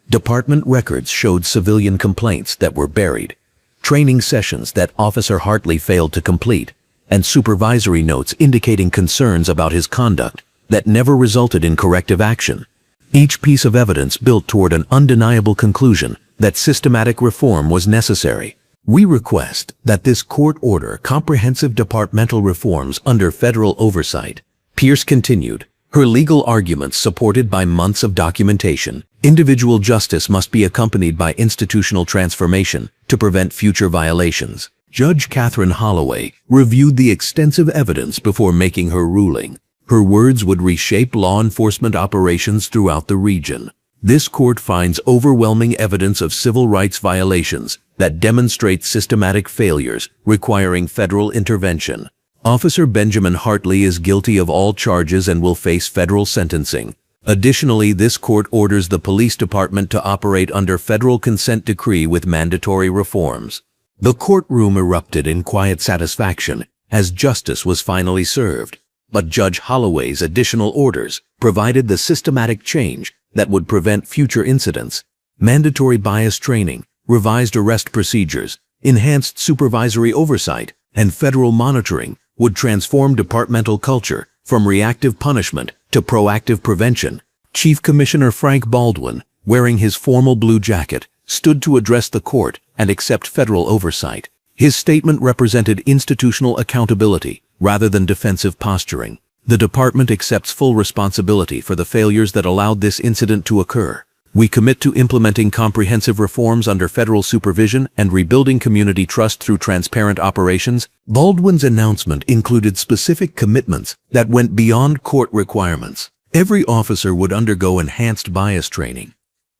Department records showed civilian complaints that were buried, training sessions that Officer Hartley failed to complete, and supervisory notes indicating concerns about his conduct that never resulted in corrective action. Each piece of evidence built toward an undeniable conclusion that systematic reform was necessary. We request that this court order comprehensive departmental reforms under federal oversight. Pierce continued, her legal arguments supported by months of documentation. Individual justice must be accompanied by institutional transformation to prevent future violations. Judge Catherine Holloway reviewed the extensive evidence before making her ruling. Her words would reshape law enforcement operations throughout the region. This court finds overwhelming evidence of civil rights violations that demonstrate systematic failures requiring federal intervention. Officer Benjamin Hartley is guilty of all charges and will face federal sentencing. Additionally, this court orders the police department to operate under federal consent decree with mandatory reforms. The courtroom erupted in quiet satisfaction as justice was finally served, but Judge Holloway's additional orders provided the systematic change that would prevent future incidents. Mandatory bias training, revised arrest procedures, enhanced supervisory oversight, and federal monitoring would transform departmental culture from reactive punishment to proactive prevention. Chief Commissioner Frank Baldwin, wearing his formal blue jacket, stood to address the court and accept federal oversight. His statement represented institutional accountability rather than defensive posturing. The department accepts full responsibility for the failures that allowed this incident to occur. We commit to implementing comprehensive reforms under federal supervision and rebuilding community trust through transparent operations. Baldwin's announcement included specific commitments that went beyond court requirements. Every officer would undergo enhanced bias training.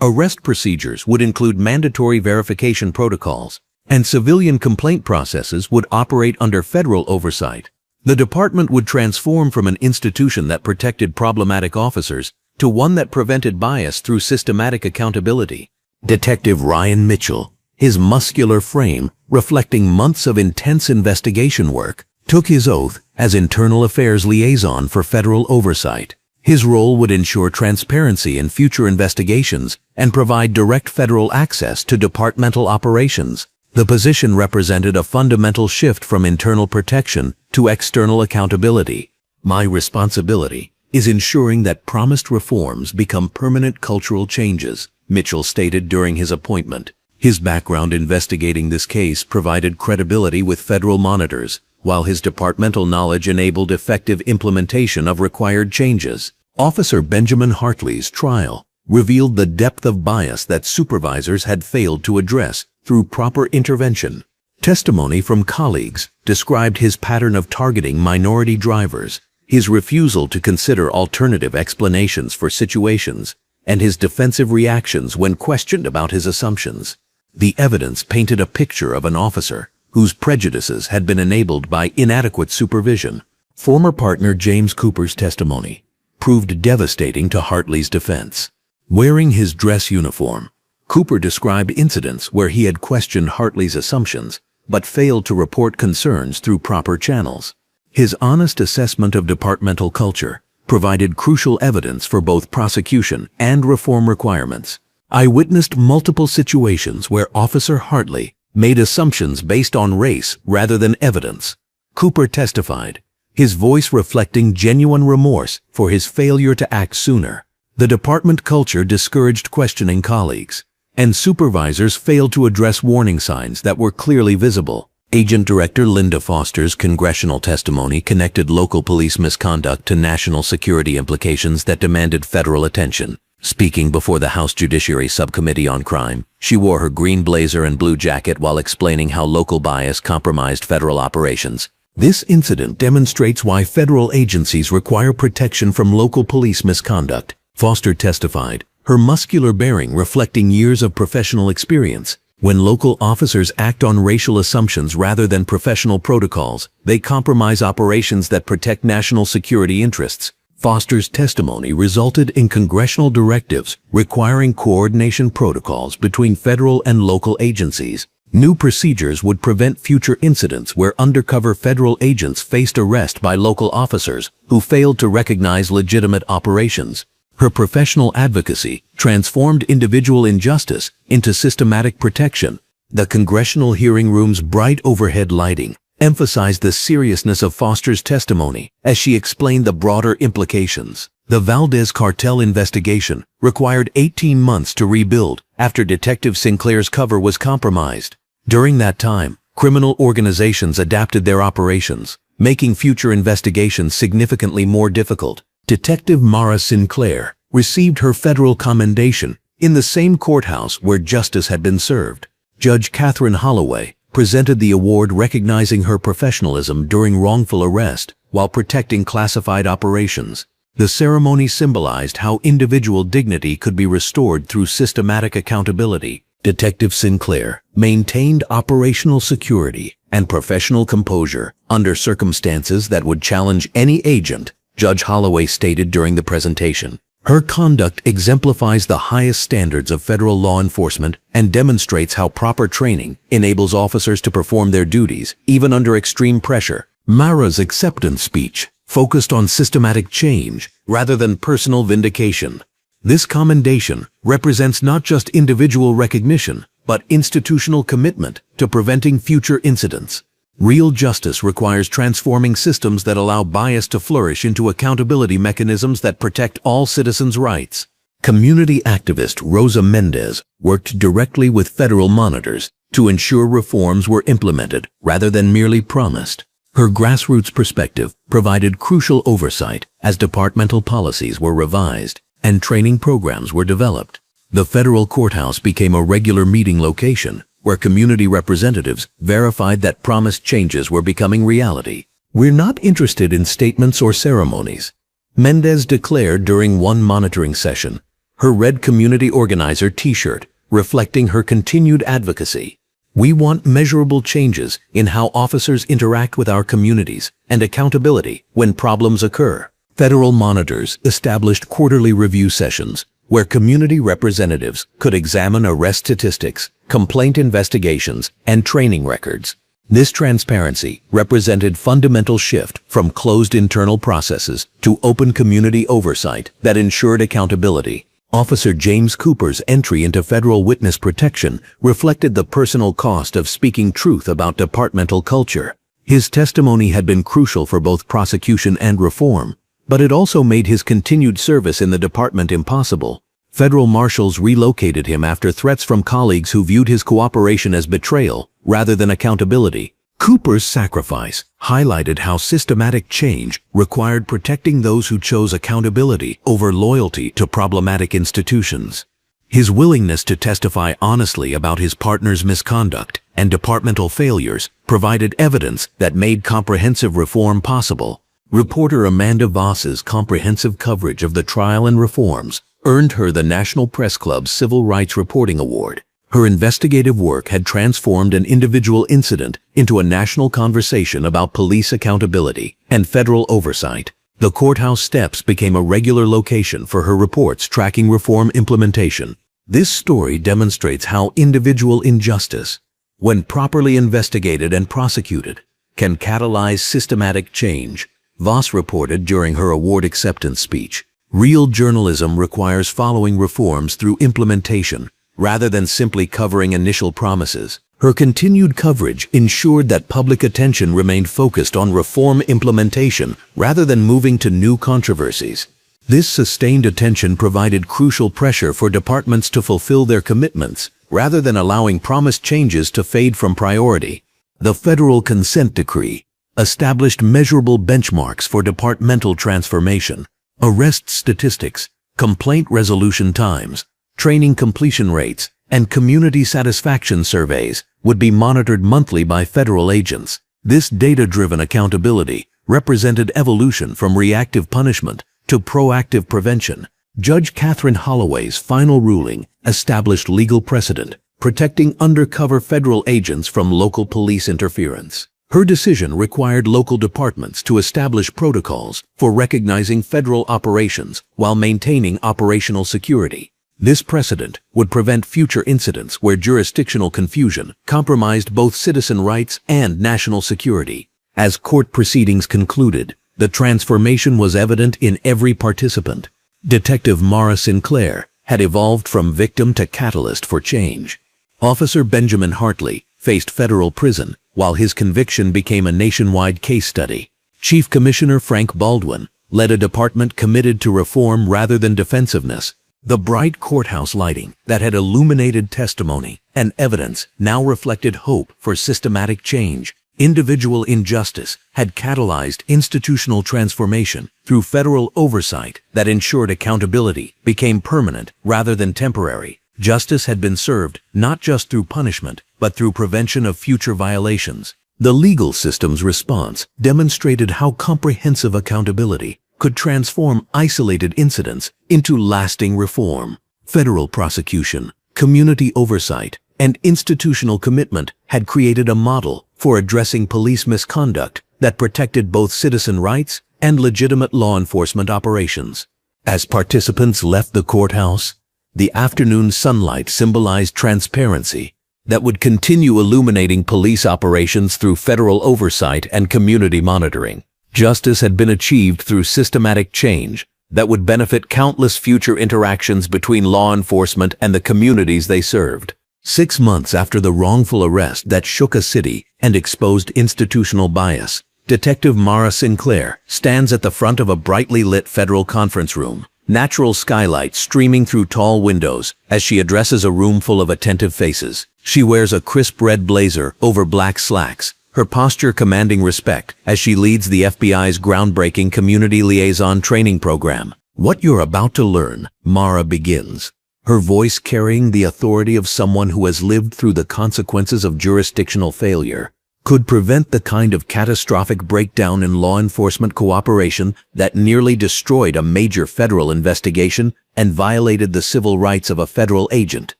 Arrest procedures would include mandatory verification protocols, and civilian complaint processes would operate under federal oversight. The department would transform from an institution that protected problematic officers to one that prevented bias through systematic accountability. Detective Ryan Mitchell, his muscular frame reflecting months of intense investigation work, took his oath as Internal Affairs Liaison for federal oversight. His role would ensure transparency in future investigations and provide direct federal access to departmental operations. The position represented a fundamental shift from internal protection to external accountability. My responsibility is ensuring that promised reforms become permanent cultural changes, Mitchell stated during his appointment. His background investigating this case provided credibility with federal monitors, while his departmental knowledge enabled effective implementation of required changes. Officer Benjamin Hartley's trial revealed the depth of bias that supervisors had failed to address through proper intervention. Testimony from colleagues described his pattern of targeting minority drivers, his refusal to consider alternative explanations for situations, and his defensive reactions when questioned about his assumptions. The evidence painted a picture of an officer whose prejudices had been enabled by inadequate supervision. Former partner James Cooper's testimony proved devastating to Hartley's defense. Wearing his dress uniform, Cooper described incidents where he had questioned Hartley's assumptions but failed to report concerns through proper channels. His honest assessment of departmental culture provided crucial evidence for both prosecution and reform requirements. I witnessed multiple situations where Officer Hartley made assumptions based on race rather than evidence, Cooper testified, his voice reflecting genuine remorse for his failure to act sooner. The department culture discouraged questioning colleagues, and supervisors failed to address warning signs that were clearly visible. Agent Director Linda Foster's congressional testimony connected local police misconduct to national security implications that demanded federal attention. Speaking before the House Judiciary Subcommittee on Crime, she wore her green blazer and blue jacket while explaining how local bias compromised federal operations. This incident demonstrates why federal agencies require protection from local police misconduct, Foster testified, her muscular bearing reflecting years of professional experience. When local officers act on racial assumptions rather than professional protocols, they compromise operations that protect national security interests. Foster's testimony resulted in congressional directives requiring coordination protocols between federal and local agencies. New procedures would prevent future incidents where undercover federal agents faced arrest by local officers who failed to recognize legitimate operations. Her professional advocacy transformed individual injustice into systematic protection. The congressional hearing room's bright overhead lighting emphasized the seriousness of Foster's testimony as she explained the broader implications. The Valdez cartel investigation required 18 months to rebuild after Detective Sinclair's cover was compromised. During that time, criminal organizations adapted their operations, making future investigations significantly more difficult. Detective Mara Sinclair received her federal commendation in the same courthouse where justice had been served. Judge Catherine Holloway presented the award recognizing her professionalism during wrongful arrest while protecting classified operations. The ceremony symbolized how individual dignity could be restored through systematic accountability. Detective Sinclair maintained operational security and professional composure under circumstances that would challenge any agent, Judge Holloway stated during the presentation. Her conduct exemplifies the highest standards of federal law enforcement and demonstrates how proper training enables officers to perform their duties even under extreme pressure. Mara's acceptance speech focused on systematic change rather than personal vindication. This commendation represents not just individual recognition, but institutional commitment to preventing future incidents. Real justice requires transforming systems that allow bias to flourish into accountability mechanisms that protect all citizens' rights. Community activist Rosa Mendez worked directly with federal monitors to ensure reforms were implemented rather than merely promised. Her grassroots perspective provided crucial oversight as departmental policies were revised and training programs were developed. The federal courthouse became a regular meeting location where community representatives verified that promised changes were becoming reality. "We're not interested in statements or ceremonies," Mendez declared during one monitoring session, her red community organizer t-shirt reflecting her continued advocacy. "We want measurable changes in how officers interact with our communities and accountability when problems occur." Federal monitors established quarterly review sessions where community representatives could examine arrest statistics, complaint investigations, and training records. This transparency represented fundamental shift from closed internal processes to open community oversight that ensured accountability. Officer James Cooper's entry into federal witness protection reflected the personal cost of speaking truth about departmental culture. His testimony had been crucial for both prosecution and reform, but it also made his continued service in the department impossible. Federal marshals relocated him after threats from colleagues who viewed his cooperation as betrayal rather than accountability. Cooper's sacrifice highlighted how systematic change required protecting those who chose accountability over loyalty to problematic institutions. His willingness to testify honestly about his partner's misconduct and departmental failures provided evidence that made comprehensive reform possible. Reporter Amanda Voss's comprehensive coverage of the trial and reforms earned her the National Press Club's Civil Rights Reporting Award. Her investigative work had transformed an individual incident into a national conversation about police accountability and federal oversight. The courthouse steps became a regular location for her reports tracking reform implementation. This story demonstrates how individual injustice, when properly investigated and prosecuted, can catalyze systematic change, Voss reported during her award acceptance speech. Real journalism requires following reforms through implementation, rather than simply covering initial promises. Her continued coverage ensured that public attention remained focused on reform implementation rather than moving to new controversies. This sustained attention provided crucial pressure for departments to fulfill their commitments, rather than allowing promised changes to fade from priority. The Federal Consent Decree established measurable benchmarks for departmental transformation. Arrest statistics, complaint resolution times, training completion rates, and community satisfaction surveys would be monitored monthly by federal agents. This data-driven accountability represented evolution from reactive punishment to proactive prevention. Judge Catherine Holloway's final ruling established legal precedent, protecting undercover federal agents from local police interference. Her decision required local departments to establish protocols for recognizing federal operations while maintaining operational security. This precedent would prevent future incidents where jurisdictional confusion compromised both citizen rights and national security. As court proceedings concluded, the transformation was evident in every participant. Detective Mara Sinclair had evolved from victim to catalyst for change. Officer Benjamin Hartley faced federal prison, while his conviction became a nationwide case study. Chief Commissioner Frank Baldwin led a department committed to reform rather than defensiveness. The bright courthouse lighting that had illuminated testimony and evidence now reflected hope for systematic change. Individual injustice had catalyzed institutional transformation through federal oversight that ensured accountability became permanent rather than temporary. Justice had been served not just through punishment, but through prevention of future violations. The legal system's response demonstrated how comprehensive accountability could transform isolated incidents into lasting reform. Federal prosecution, community oversight, and institutional commitment had created a model for addressing police misconduct that protected both citizen rights and legitimate law enforcement operations. As participants left the courthouse, the afternoon sunlight symbolized transparency that would continue illuminating police operations through federal oversight and community monitoring. Justice had been achieved through systematic change that would benefit countless future interactions between law enforcement and the communities they served. 6 months after the wrongful arrest that shook a city and exposed institutional bias, Detective Mara Sinclair stands at the front of a brightly lit federal conference room, natural skylight streaming through tall windows as she addresses a room full of attentive faces. She wears a crisp red blazer over black slacks, her posture commanding respect as she leads the FBI's groundbreaking Community Liaison Training Program. What you're about to learn, Mara begins, her voice carrying the authority of someone who has lived through the consequences of jurisdictional failure, could prevent the kind of catastrophic breakdown in law enforcement cooperation that nearly destroyed a major federal investigation and violated the civil rights of a federal agent.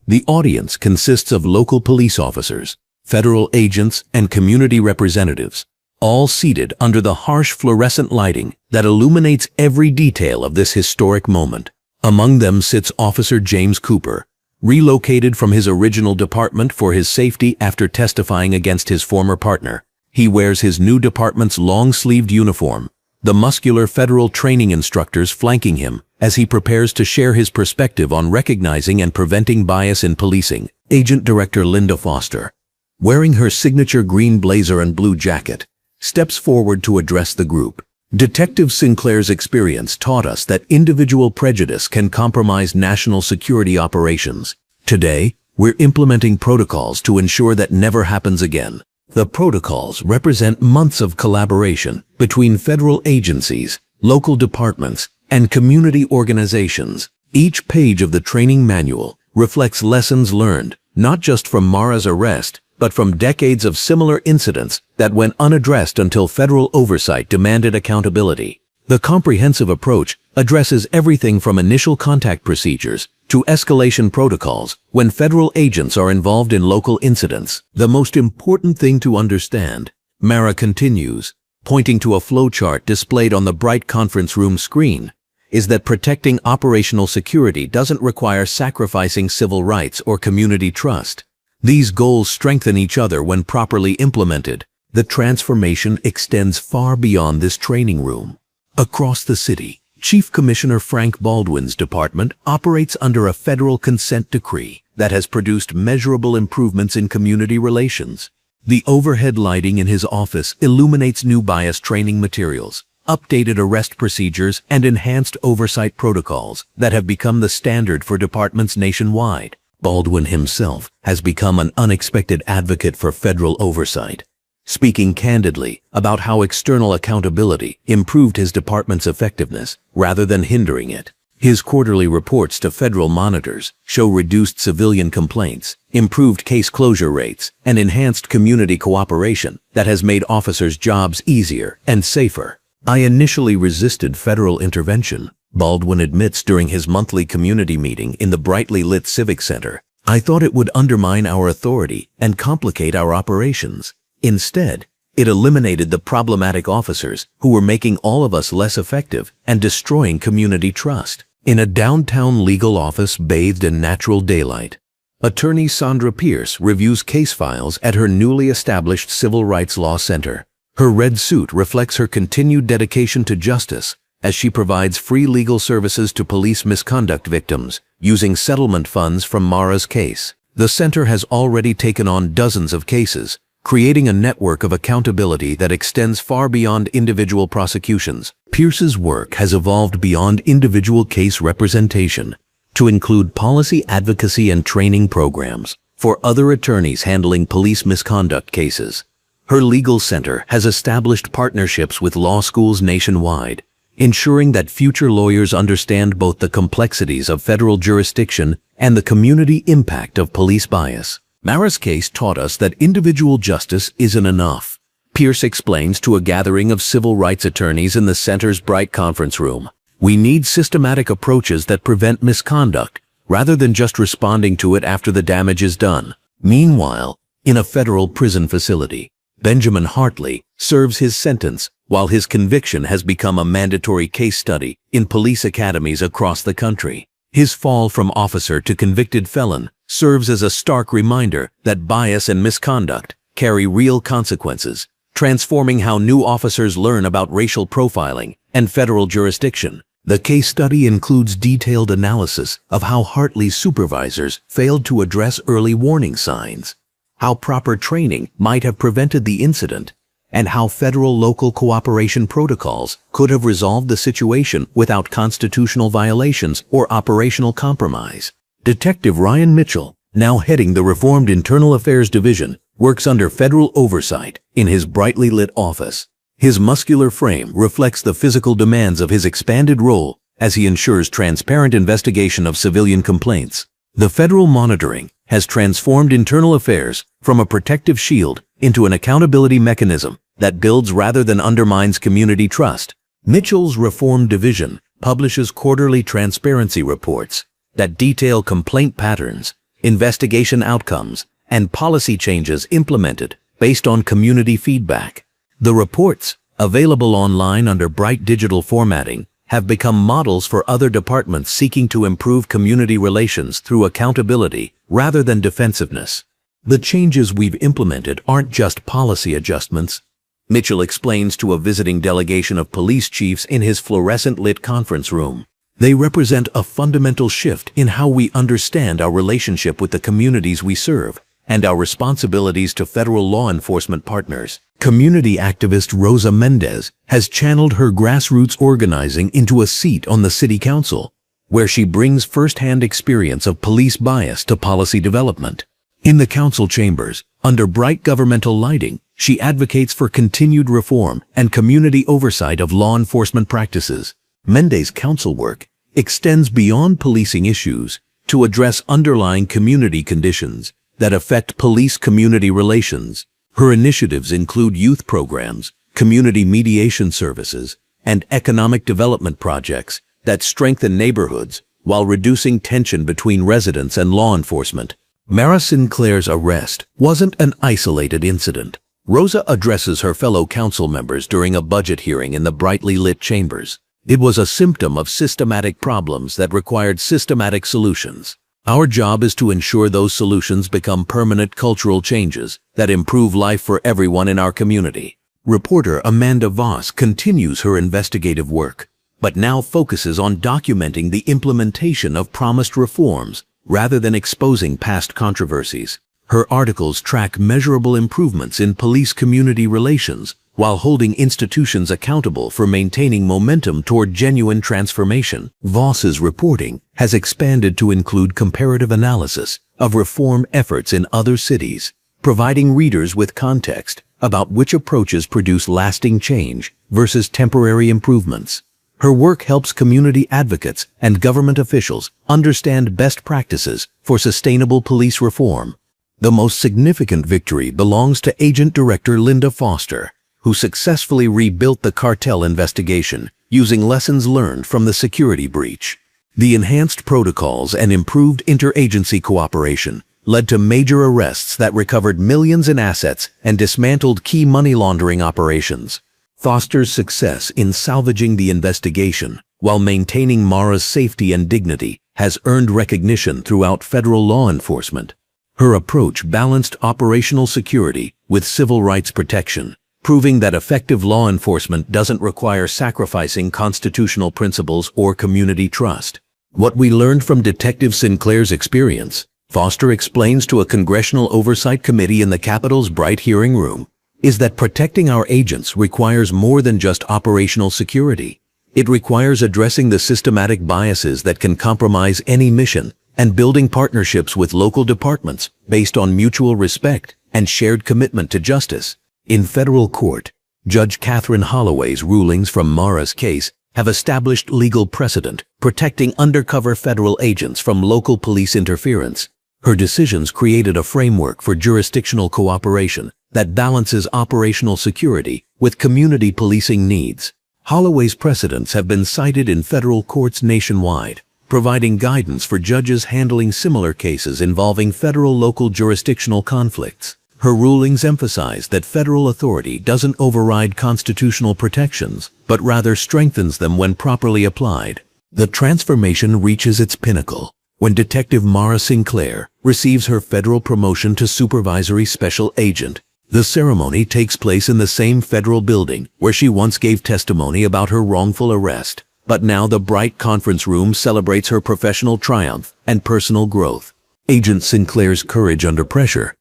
The audience consists of local police officers, federal agents, and community representatives, all seated under the harsh fluorescent lighting that illuminates every detail of this historic moment. Among them sits Officer James Cooper, relocated from his original department for his safety after testifying against his former partner. He wears his new department's long-sleeved uniform, the muscular federal training instructors flanking him as he prepares to share his perspective on recognizing and preventing bias in policing. Agent Director Linda Foster, wearing her signature green blazer and blue jacket, steps forward to address the group. Detective Sinclair's experience taught us that individual prejudice can compromise national security operations. Today, we're implementing protocols to ensure that never happens again. The protocols represent months of collaboration between federal agencies, local departments, and community organizations. Each page of the training manual reflects lessons learned, not just from Mara's arrest, but from decades of similar incidents that went unaddressed until federal oversight demanded accountability. The comprehensive approach addresses everything from initial contact procedures to escalation protocols when federal agents are involved in local incidents. The most important thing to understand, Mara continues, pointing to a flowchart displayed on the bright conference room screen, is that protecting operational security doesn't require sacrificing civil rights or community trust. These goals strengthen each other when properly implemented. The transformation extends far beyond this training room. Across the city, Chief Commissioner Frank Baldwin's department operates under a federal consent decree that has produced measurable improvements in community relations. The overhead lighting in his office illuminates new bias training materials, updated arrest procedures, and enhanced oversight protocols that have become the standard for departments nationwide. Baldwin himself has become an unexpected advocate for federal oversight, speaking candidly about how external accountability improved his department's effectiveness rather than hindering it. His quarterly reports to federal monitors show reduced civilian complaints, improved case closure rates, and enhanced community cooperation that has made officers' jobs easier and safer. I initially resisted federal intervention, Baldwin admits during his monthly community meeting in the brightly lit Civic Center. I thought it would undermine our authority and complicate our operations. Instead, it eliminated the problematic officers who were making all of us less effective and destroying community trust. In a downtown legal office bathed in natural daylight, attorney Sandra Pierce reviews case files at her newly established Civil Rights Law Center. Her red suit reflects her continued dedication to justice as she provides free legal services to police misconduct victims using settlement funds from Mara's case. The center has already taken on dozens of cases, creating a network of accountability that extends far beyond individual prosecutions. Pierce's work has evolved beyond individual case representation to include policy advocacy and training programs for other attorneys handling police misconduct cases. Her legal center has established partnerships with law schools nationwide, ensuring that future lawyers understand both the complexities of federal jurisdiction and the community impact of police bias. Mara's case taught us that individual justice isn't enough, Pierce explains to a gathering of civil rights attorneys in the center's bright conference room. We need systematic approaches that prevent misconduct, rather than just responding to it after the damage is done. Meanwhile, in a federal prison facility, Benjamin Hartley serves his sentence while his conviction has become a mandatory case study in police academies across the country. His fall from officer to convicted felon serves as a stark reminder that bias and misconduct carry real consequences, transforming how new officers learn about racial profiling and federal jurisdiction. The case study includes detailed analysis of how Hartley's supervisors failed to address early warning signs, how proper training might have prevented the incident, and how federal-local cooperation protocols could have resolved the situation without constitutional violations or operational compromise. Detective Ryan Mitchell, now heading the reformed Internal Affairs Division, works under federal oversight in his brightly lit office. His muscular frame reflects the physical demands of his expanded role as he ensures transparent investigation of civilian complaints. The federal monitoring has transformed internal affairs from a protective shield into an accountability mechanism that builds rather than undermines community trust. Mitchell's Reform Division publishes quarterly transparency reports that detail complaint patterns, investigation outcomes, and policy changes implemented based on community feedback. The reports, available online under bright digital formatting, have become models for other departments seeking to improve community relations through accountability rather than defensiveness. The changes we've implemented aren't just policy adjustments, Mitchell explains to a visiting delegation of police chiefs in his fluorescent-lit conference room. They represent a fundamental shift in how we understand our relationship with the communities we serve and our responsibilities to federal law enforcement partners. Community activist Rosa Mendez has channeled her grassroots organizing into a seat on the city council, where she brings first-hand experience of police bias to policy development. In the council chambers, Under bright governmental lighting, she advocates for continued reform and community oversight of law enforcement practices. Mendez' council work extends beyond policing issues to address underlying community conditions that affect police-community relations. Her initiatives include youth programs, community mediation services, and economic development projects that strengthen neighborhoods while reducing tension between residents and law enforcement. Mara Sinclair's arrest wasn't an isolated incident. Rosa addresses her fellow council members during a budget hearing in the brightly lit chambers. It was a symptom of systematic problems that required systematic solutions. Our job is to ensure those solutions become permanent cultural changes that improve life for everyone in our community. Reporter Amanda Voss continues her investigative work, but now focuses on documenting the implementation of promised reforms rather than exposing past controversies. Her articles track measurable improvements in police-community relations while holding institutions accountable for maintaining momentum toward genuine transformation. Voss's reporting has expanded to include comparative analysis of reform efforts in other cities, providing readers with context about which approaches produce lasting change versus temporary improvements. Her work helps community advocates and government officials understand best practices for sustainable police reform. The most significant victory belongs to Agent Director Linda Foster, who successfully rebuilt the cartel investigation using lessons learned from the security breach. The enhanced protocols and improved interagency cooperation led to major arrests that recovered millions in assets and dismantled key money laundering operations. Foster's success in salvaging the investigation while maintaining Mara's safety and dignity has earned recognition throughout federal law enforcement. Her approach balanced operational security with civil rights protection, proving that effective law enforcement doesn't require sacrificing constitutional principles or community trust. What we learned from Detective Sinclair's experience, Foster explains to a congressional oversight committee in the Capitol's Bright hearing room, is that protecting our agents requires more than just operational security. It requires addressing the systematic biases that can compromise any mission and building partnerships with local departments based on mutual respect and shared commitment to justice. In federal court, Judge Catherine Holloway's rulings from Mara's case have established legal precedent protecting undercover federal agents from local police interference. Her decisions created a framework for jurisdictional cooperation that balances operational security with community policing needs. Holloway's precedents have been cited in federal courts nationwide, providing guidance for judges handling similar cases involving federal-local jurisdictional conflicts. Her rulings emphasize that federal authority doesn't override constitutional protections, but rather strengthens them when properly applied. The transformation reaches its pinnacle when Detective Mara Sinclair receives her federal promotion to Supervisory Special Agent. The ceremony takes place in the same federal building where she once gave testimony about her wrongful arrest, but now the Bright conference room celebrates her professional triumph and personal growth. Agent Sinclair's courage under pressure.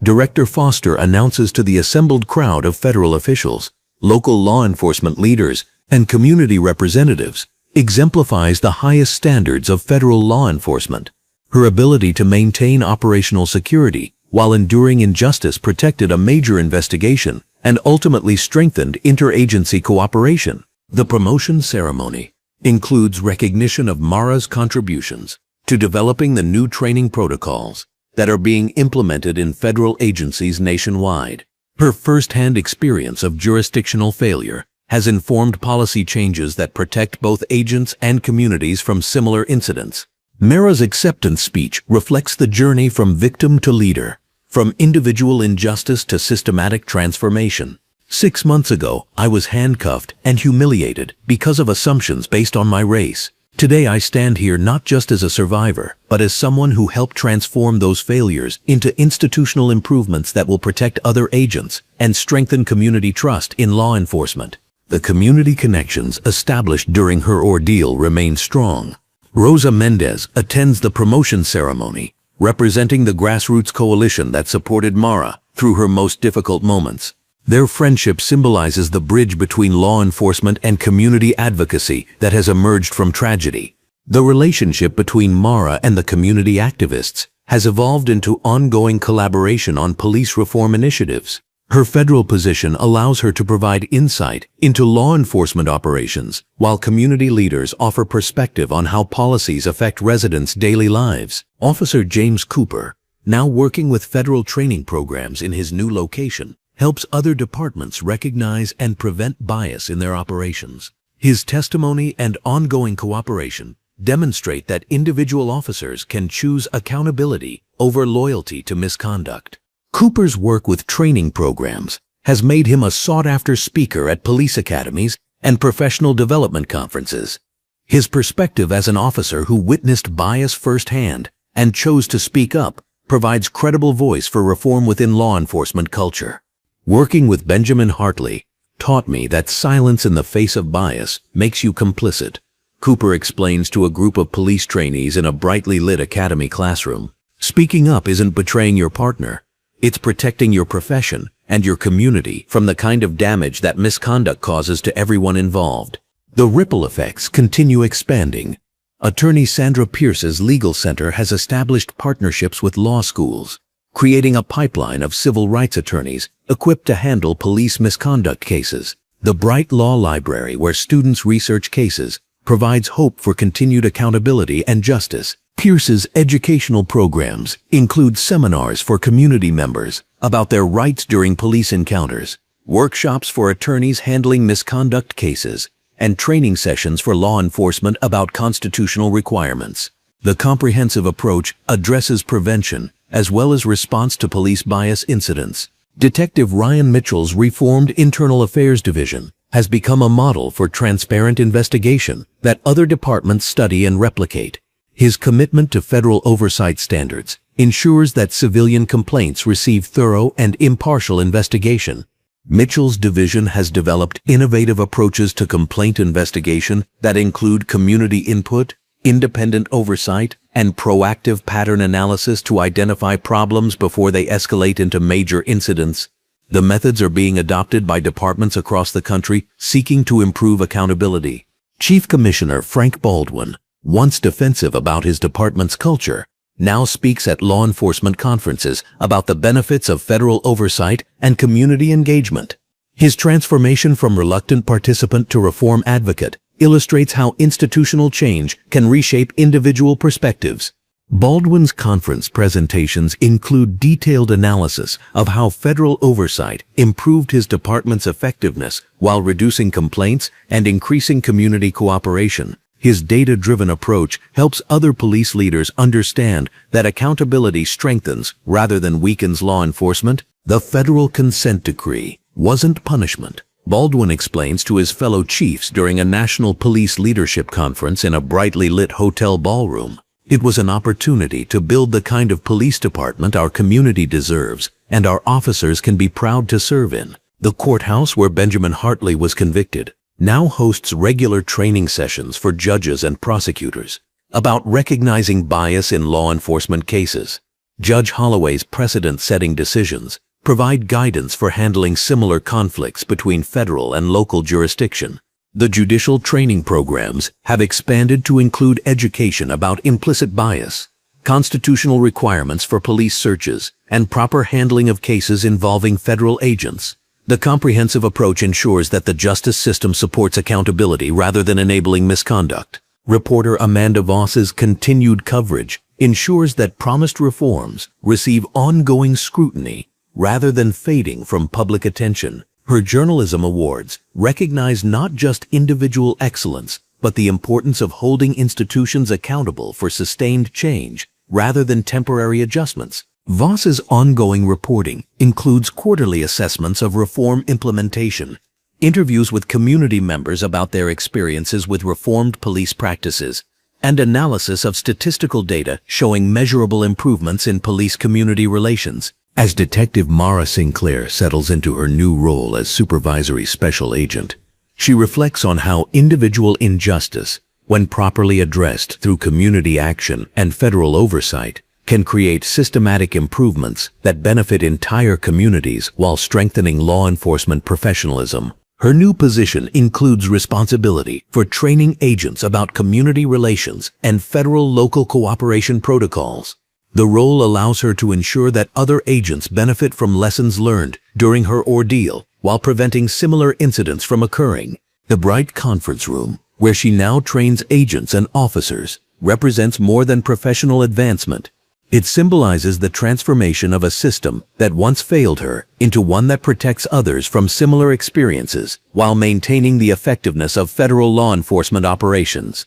Director Foster announces to the assembled crowd of federal officials, local law enforcement leaders, and community representatives, exemplifies the highest standards of federal law enforcement. Her ability to maintain operational security while enduring injustice protected a major investigation and ultimately strengthened interagency cooperation. The promotion ceremony includes recognition of Mara's contributions to developing the new training protocols that are being implemented in federal agencies nationwide. Her first-hand experience of jurisdictional failure has informed policy changes that protect both agents and communities from similar incidents. Mara's acceptance speech reflects the journey from victim to leader, from individual injustice to systematic transformation. 6 months ago, I was handcuffed and humiliated because of assumptions based on my race. Today I stand here not just as a survivor, but as someone who helped transform those failures into institutional improvements that will protect other agents and strengthen community trust in law enforcement. The community connections established during her ordeal remain strong. Rosa Mendez attends the promotion ceremony, representing the grassroots coalition that supported Mara through her most difficult moments. Their friendship symbolizes the bridge between law enforcement and community advocacy that has emerged from tragedy. The relationship between Mara and the community activists has evolved into ongoing collaboration on police reform initiatives. Her federal position allows her to provide insight into law enforcement operations, while community leaders offer perspective on how policies affect residents' daily lives. Officer James Cooper, now working with federal training programs in his new location, helps other departments recognize and prevent bias in their operations. His testimony and ongoing cooperation demonstrate that individual officers can choose accountability over loyalty to misconduct. Cooper's work with training programs has made him a sought-after speaker at police academies and professional development conferences. His perspective as an officer who witnessed bias firsthand and chose to speak up provides credible voice for reform within law enforcement culture. Working with Benjamin Hartley taught me that silence in the face of bias makes you complicit. Cooper explains to a group of police trainees in a brightly lit academy classroom, "Speaking up isn't betraying your partner. It's protecting your profession and your community from the kind of damage that misconduct causes to everyone involved." The ripple effects continue expanding. Attorney Sandra Pierce's legal center has established partnerships with law schools, creating a pipeline of civil rights attorneys equipped to handle police misconduct cases. The Bright Law Library, where students research cases, provides hope for continued accountability and justice. Pierce's educational programs include seminars for community members about their rights during police encounters, workshops for attorneys handling misconduct cases, and training sessions for law enforcement about constitutional requirements. The comprehensive approach addresses prevention as well as response to police bias incidents. Detective Ryan Mitchell's reformed Internal Affairs Division has become a model for transparent investigation that other departments study and replicate. His commitment to federal oversight standards ensures that civilian complaints receive thorough and impartial investigation. Mitchell's division has developed innovative approaches to complaint investigation that include community input, independent oversight, and proactive pattern analysis to identify problems before they escalate into major incidents. The methods are being adopted by departments across the country seeking to improve accountability. Chief Commissioner Frank Baldwin, once defensive about his department's culture, now speaks at law enforcement conferences about the benefits of federal oversight and community engagement. His transformation from reluctant participant to reform advocate illustrates how institutional change can reshape individual perspectives. Baldwin's conference presentations include detailed analysis of how federal oversight improved his department's effectiveness while reducing complaints and increasing community cooperation. His data-driven approach helps other police leaders understand that accountability strengthens rather than weakens law enforcement. The federal consent decree wasn't punishment, Baldwin explains to his fellow chiefs during a national police leadership conference in a brightly lit hotel ballroom. It was an opportunity to build the kind of police department our community deserves and our officers can be proud to serve in. The courthouse where Benjamin Hartley was convicted now hosts regular training sessions for judges and prosecutors about recognizing bias in law enforcement cases. Judge Holloway's precedent-setting decisions provide guidance for handling similar conflicts between federal and local jurisdiction. The judicial training programs have expanded to include education about implicit bias, constitutional requirements for police searches, and proper handling of cases involving federal agents. The comprehensive approach ensures that the justice system supports accountability rather than enabling misconduct. Reporter Amanda Voss's continued coverage ensures that promised reforms receive ongoing scrutiny rather than fading from public attention. Her journalism awards recognize not just individual excellence, but the importance of holding institutions accountable for sustained change rather than temporary adjustments. Voss's ongoing reporting includes quarterly assessments of reform implementation, interviews with community members about their experiences with reformed police practices, and analysis of statistical data showing measurable improvements in police-community relations. As Detective Mara Sinclair settles into her new role as Supervisory Special Agent, she reflects on how individual injustice, when properly addressed through community action and federal oversight, can create systematic improvements that benefit entire communities while strengthening law enforcement professionalism. Her new position includes responsibility for training agents about community relations and federal-local cooperation protocols. The role allows her to ensure that other agents benefit from lessons learned during her ordeal while preventing similar incidents from occurring. The bright conference room, where she now trains agents and officers, represents more than professional advancement. It symbolizes the transformation of a system that once failed her into one that protects others from similar experiences while maintaining the effectiveness of federal law enforcement operations.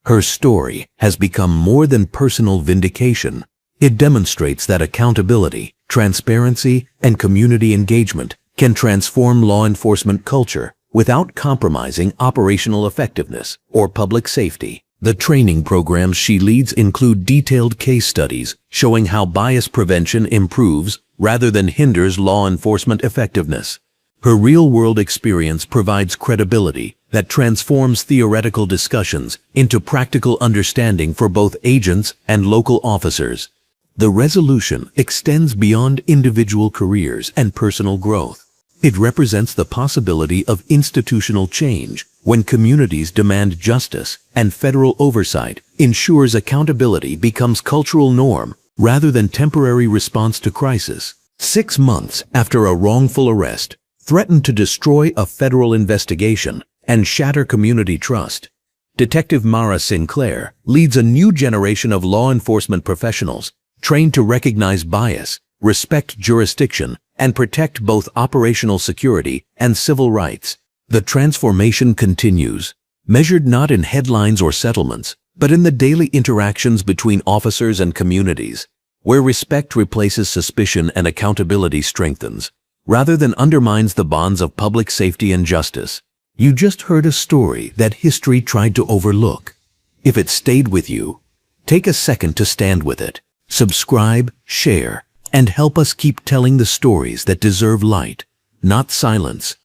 Her story has become more than personal vindication. It demonstrates that accountability, transparency, and community engagement can transform law enforcement culture without compromising operational effectiveness or public safety. The training programs she leads include detailed case studies showing how bias prevention improves rather than hinders law enforcement effectiveness. Her real-world experience provides credibility that transforms theoretical discussions into practical understanding for both agents and local officers. The resolution extends beyond individual careers and personal growth. It represents the possibility of institutional change when communities demand justice and federal oversight ensures accountability becomes cultural norm rather than temporary response to crisis. 6 months after a wrongful arrest threatened to destroy a federal investigation and shatter community trust, Detective Mara Sinclair leads a new generation of law enforcement professionals trained to recognize bias, respect jurisdiction, and protect both operational security and civil rights. The transformation continues, measured not in headlines or settlements, but in the daily interactions between officers and communities, where respect replaces suspicion and accountability strengthens, rather than undermines the bonds of public safety and justice. You just heard a story that history tried to overlook. If it stayed with you, take a second to stand with it. Subscribe, share, and help us keep telling the stories that deserve light, not silence.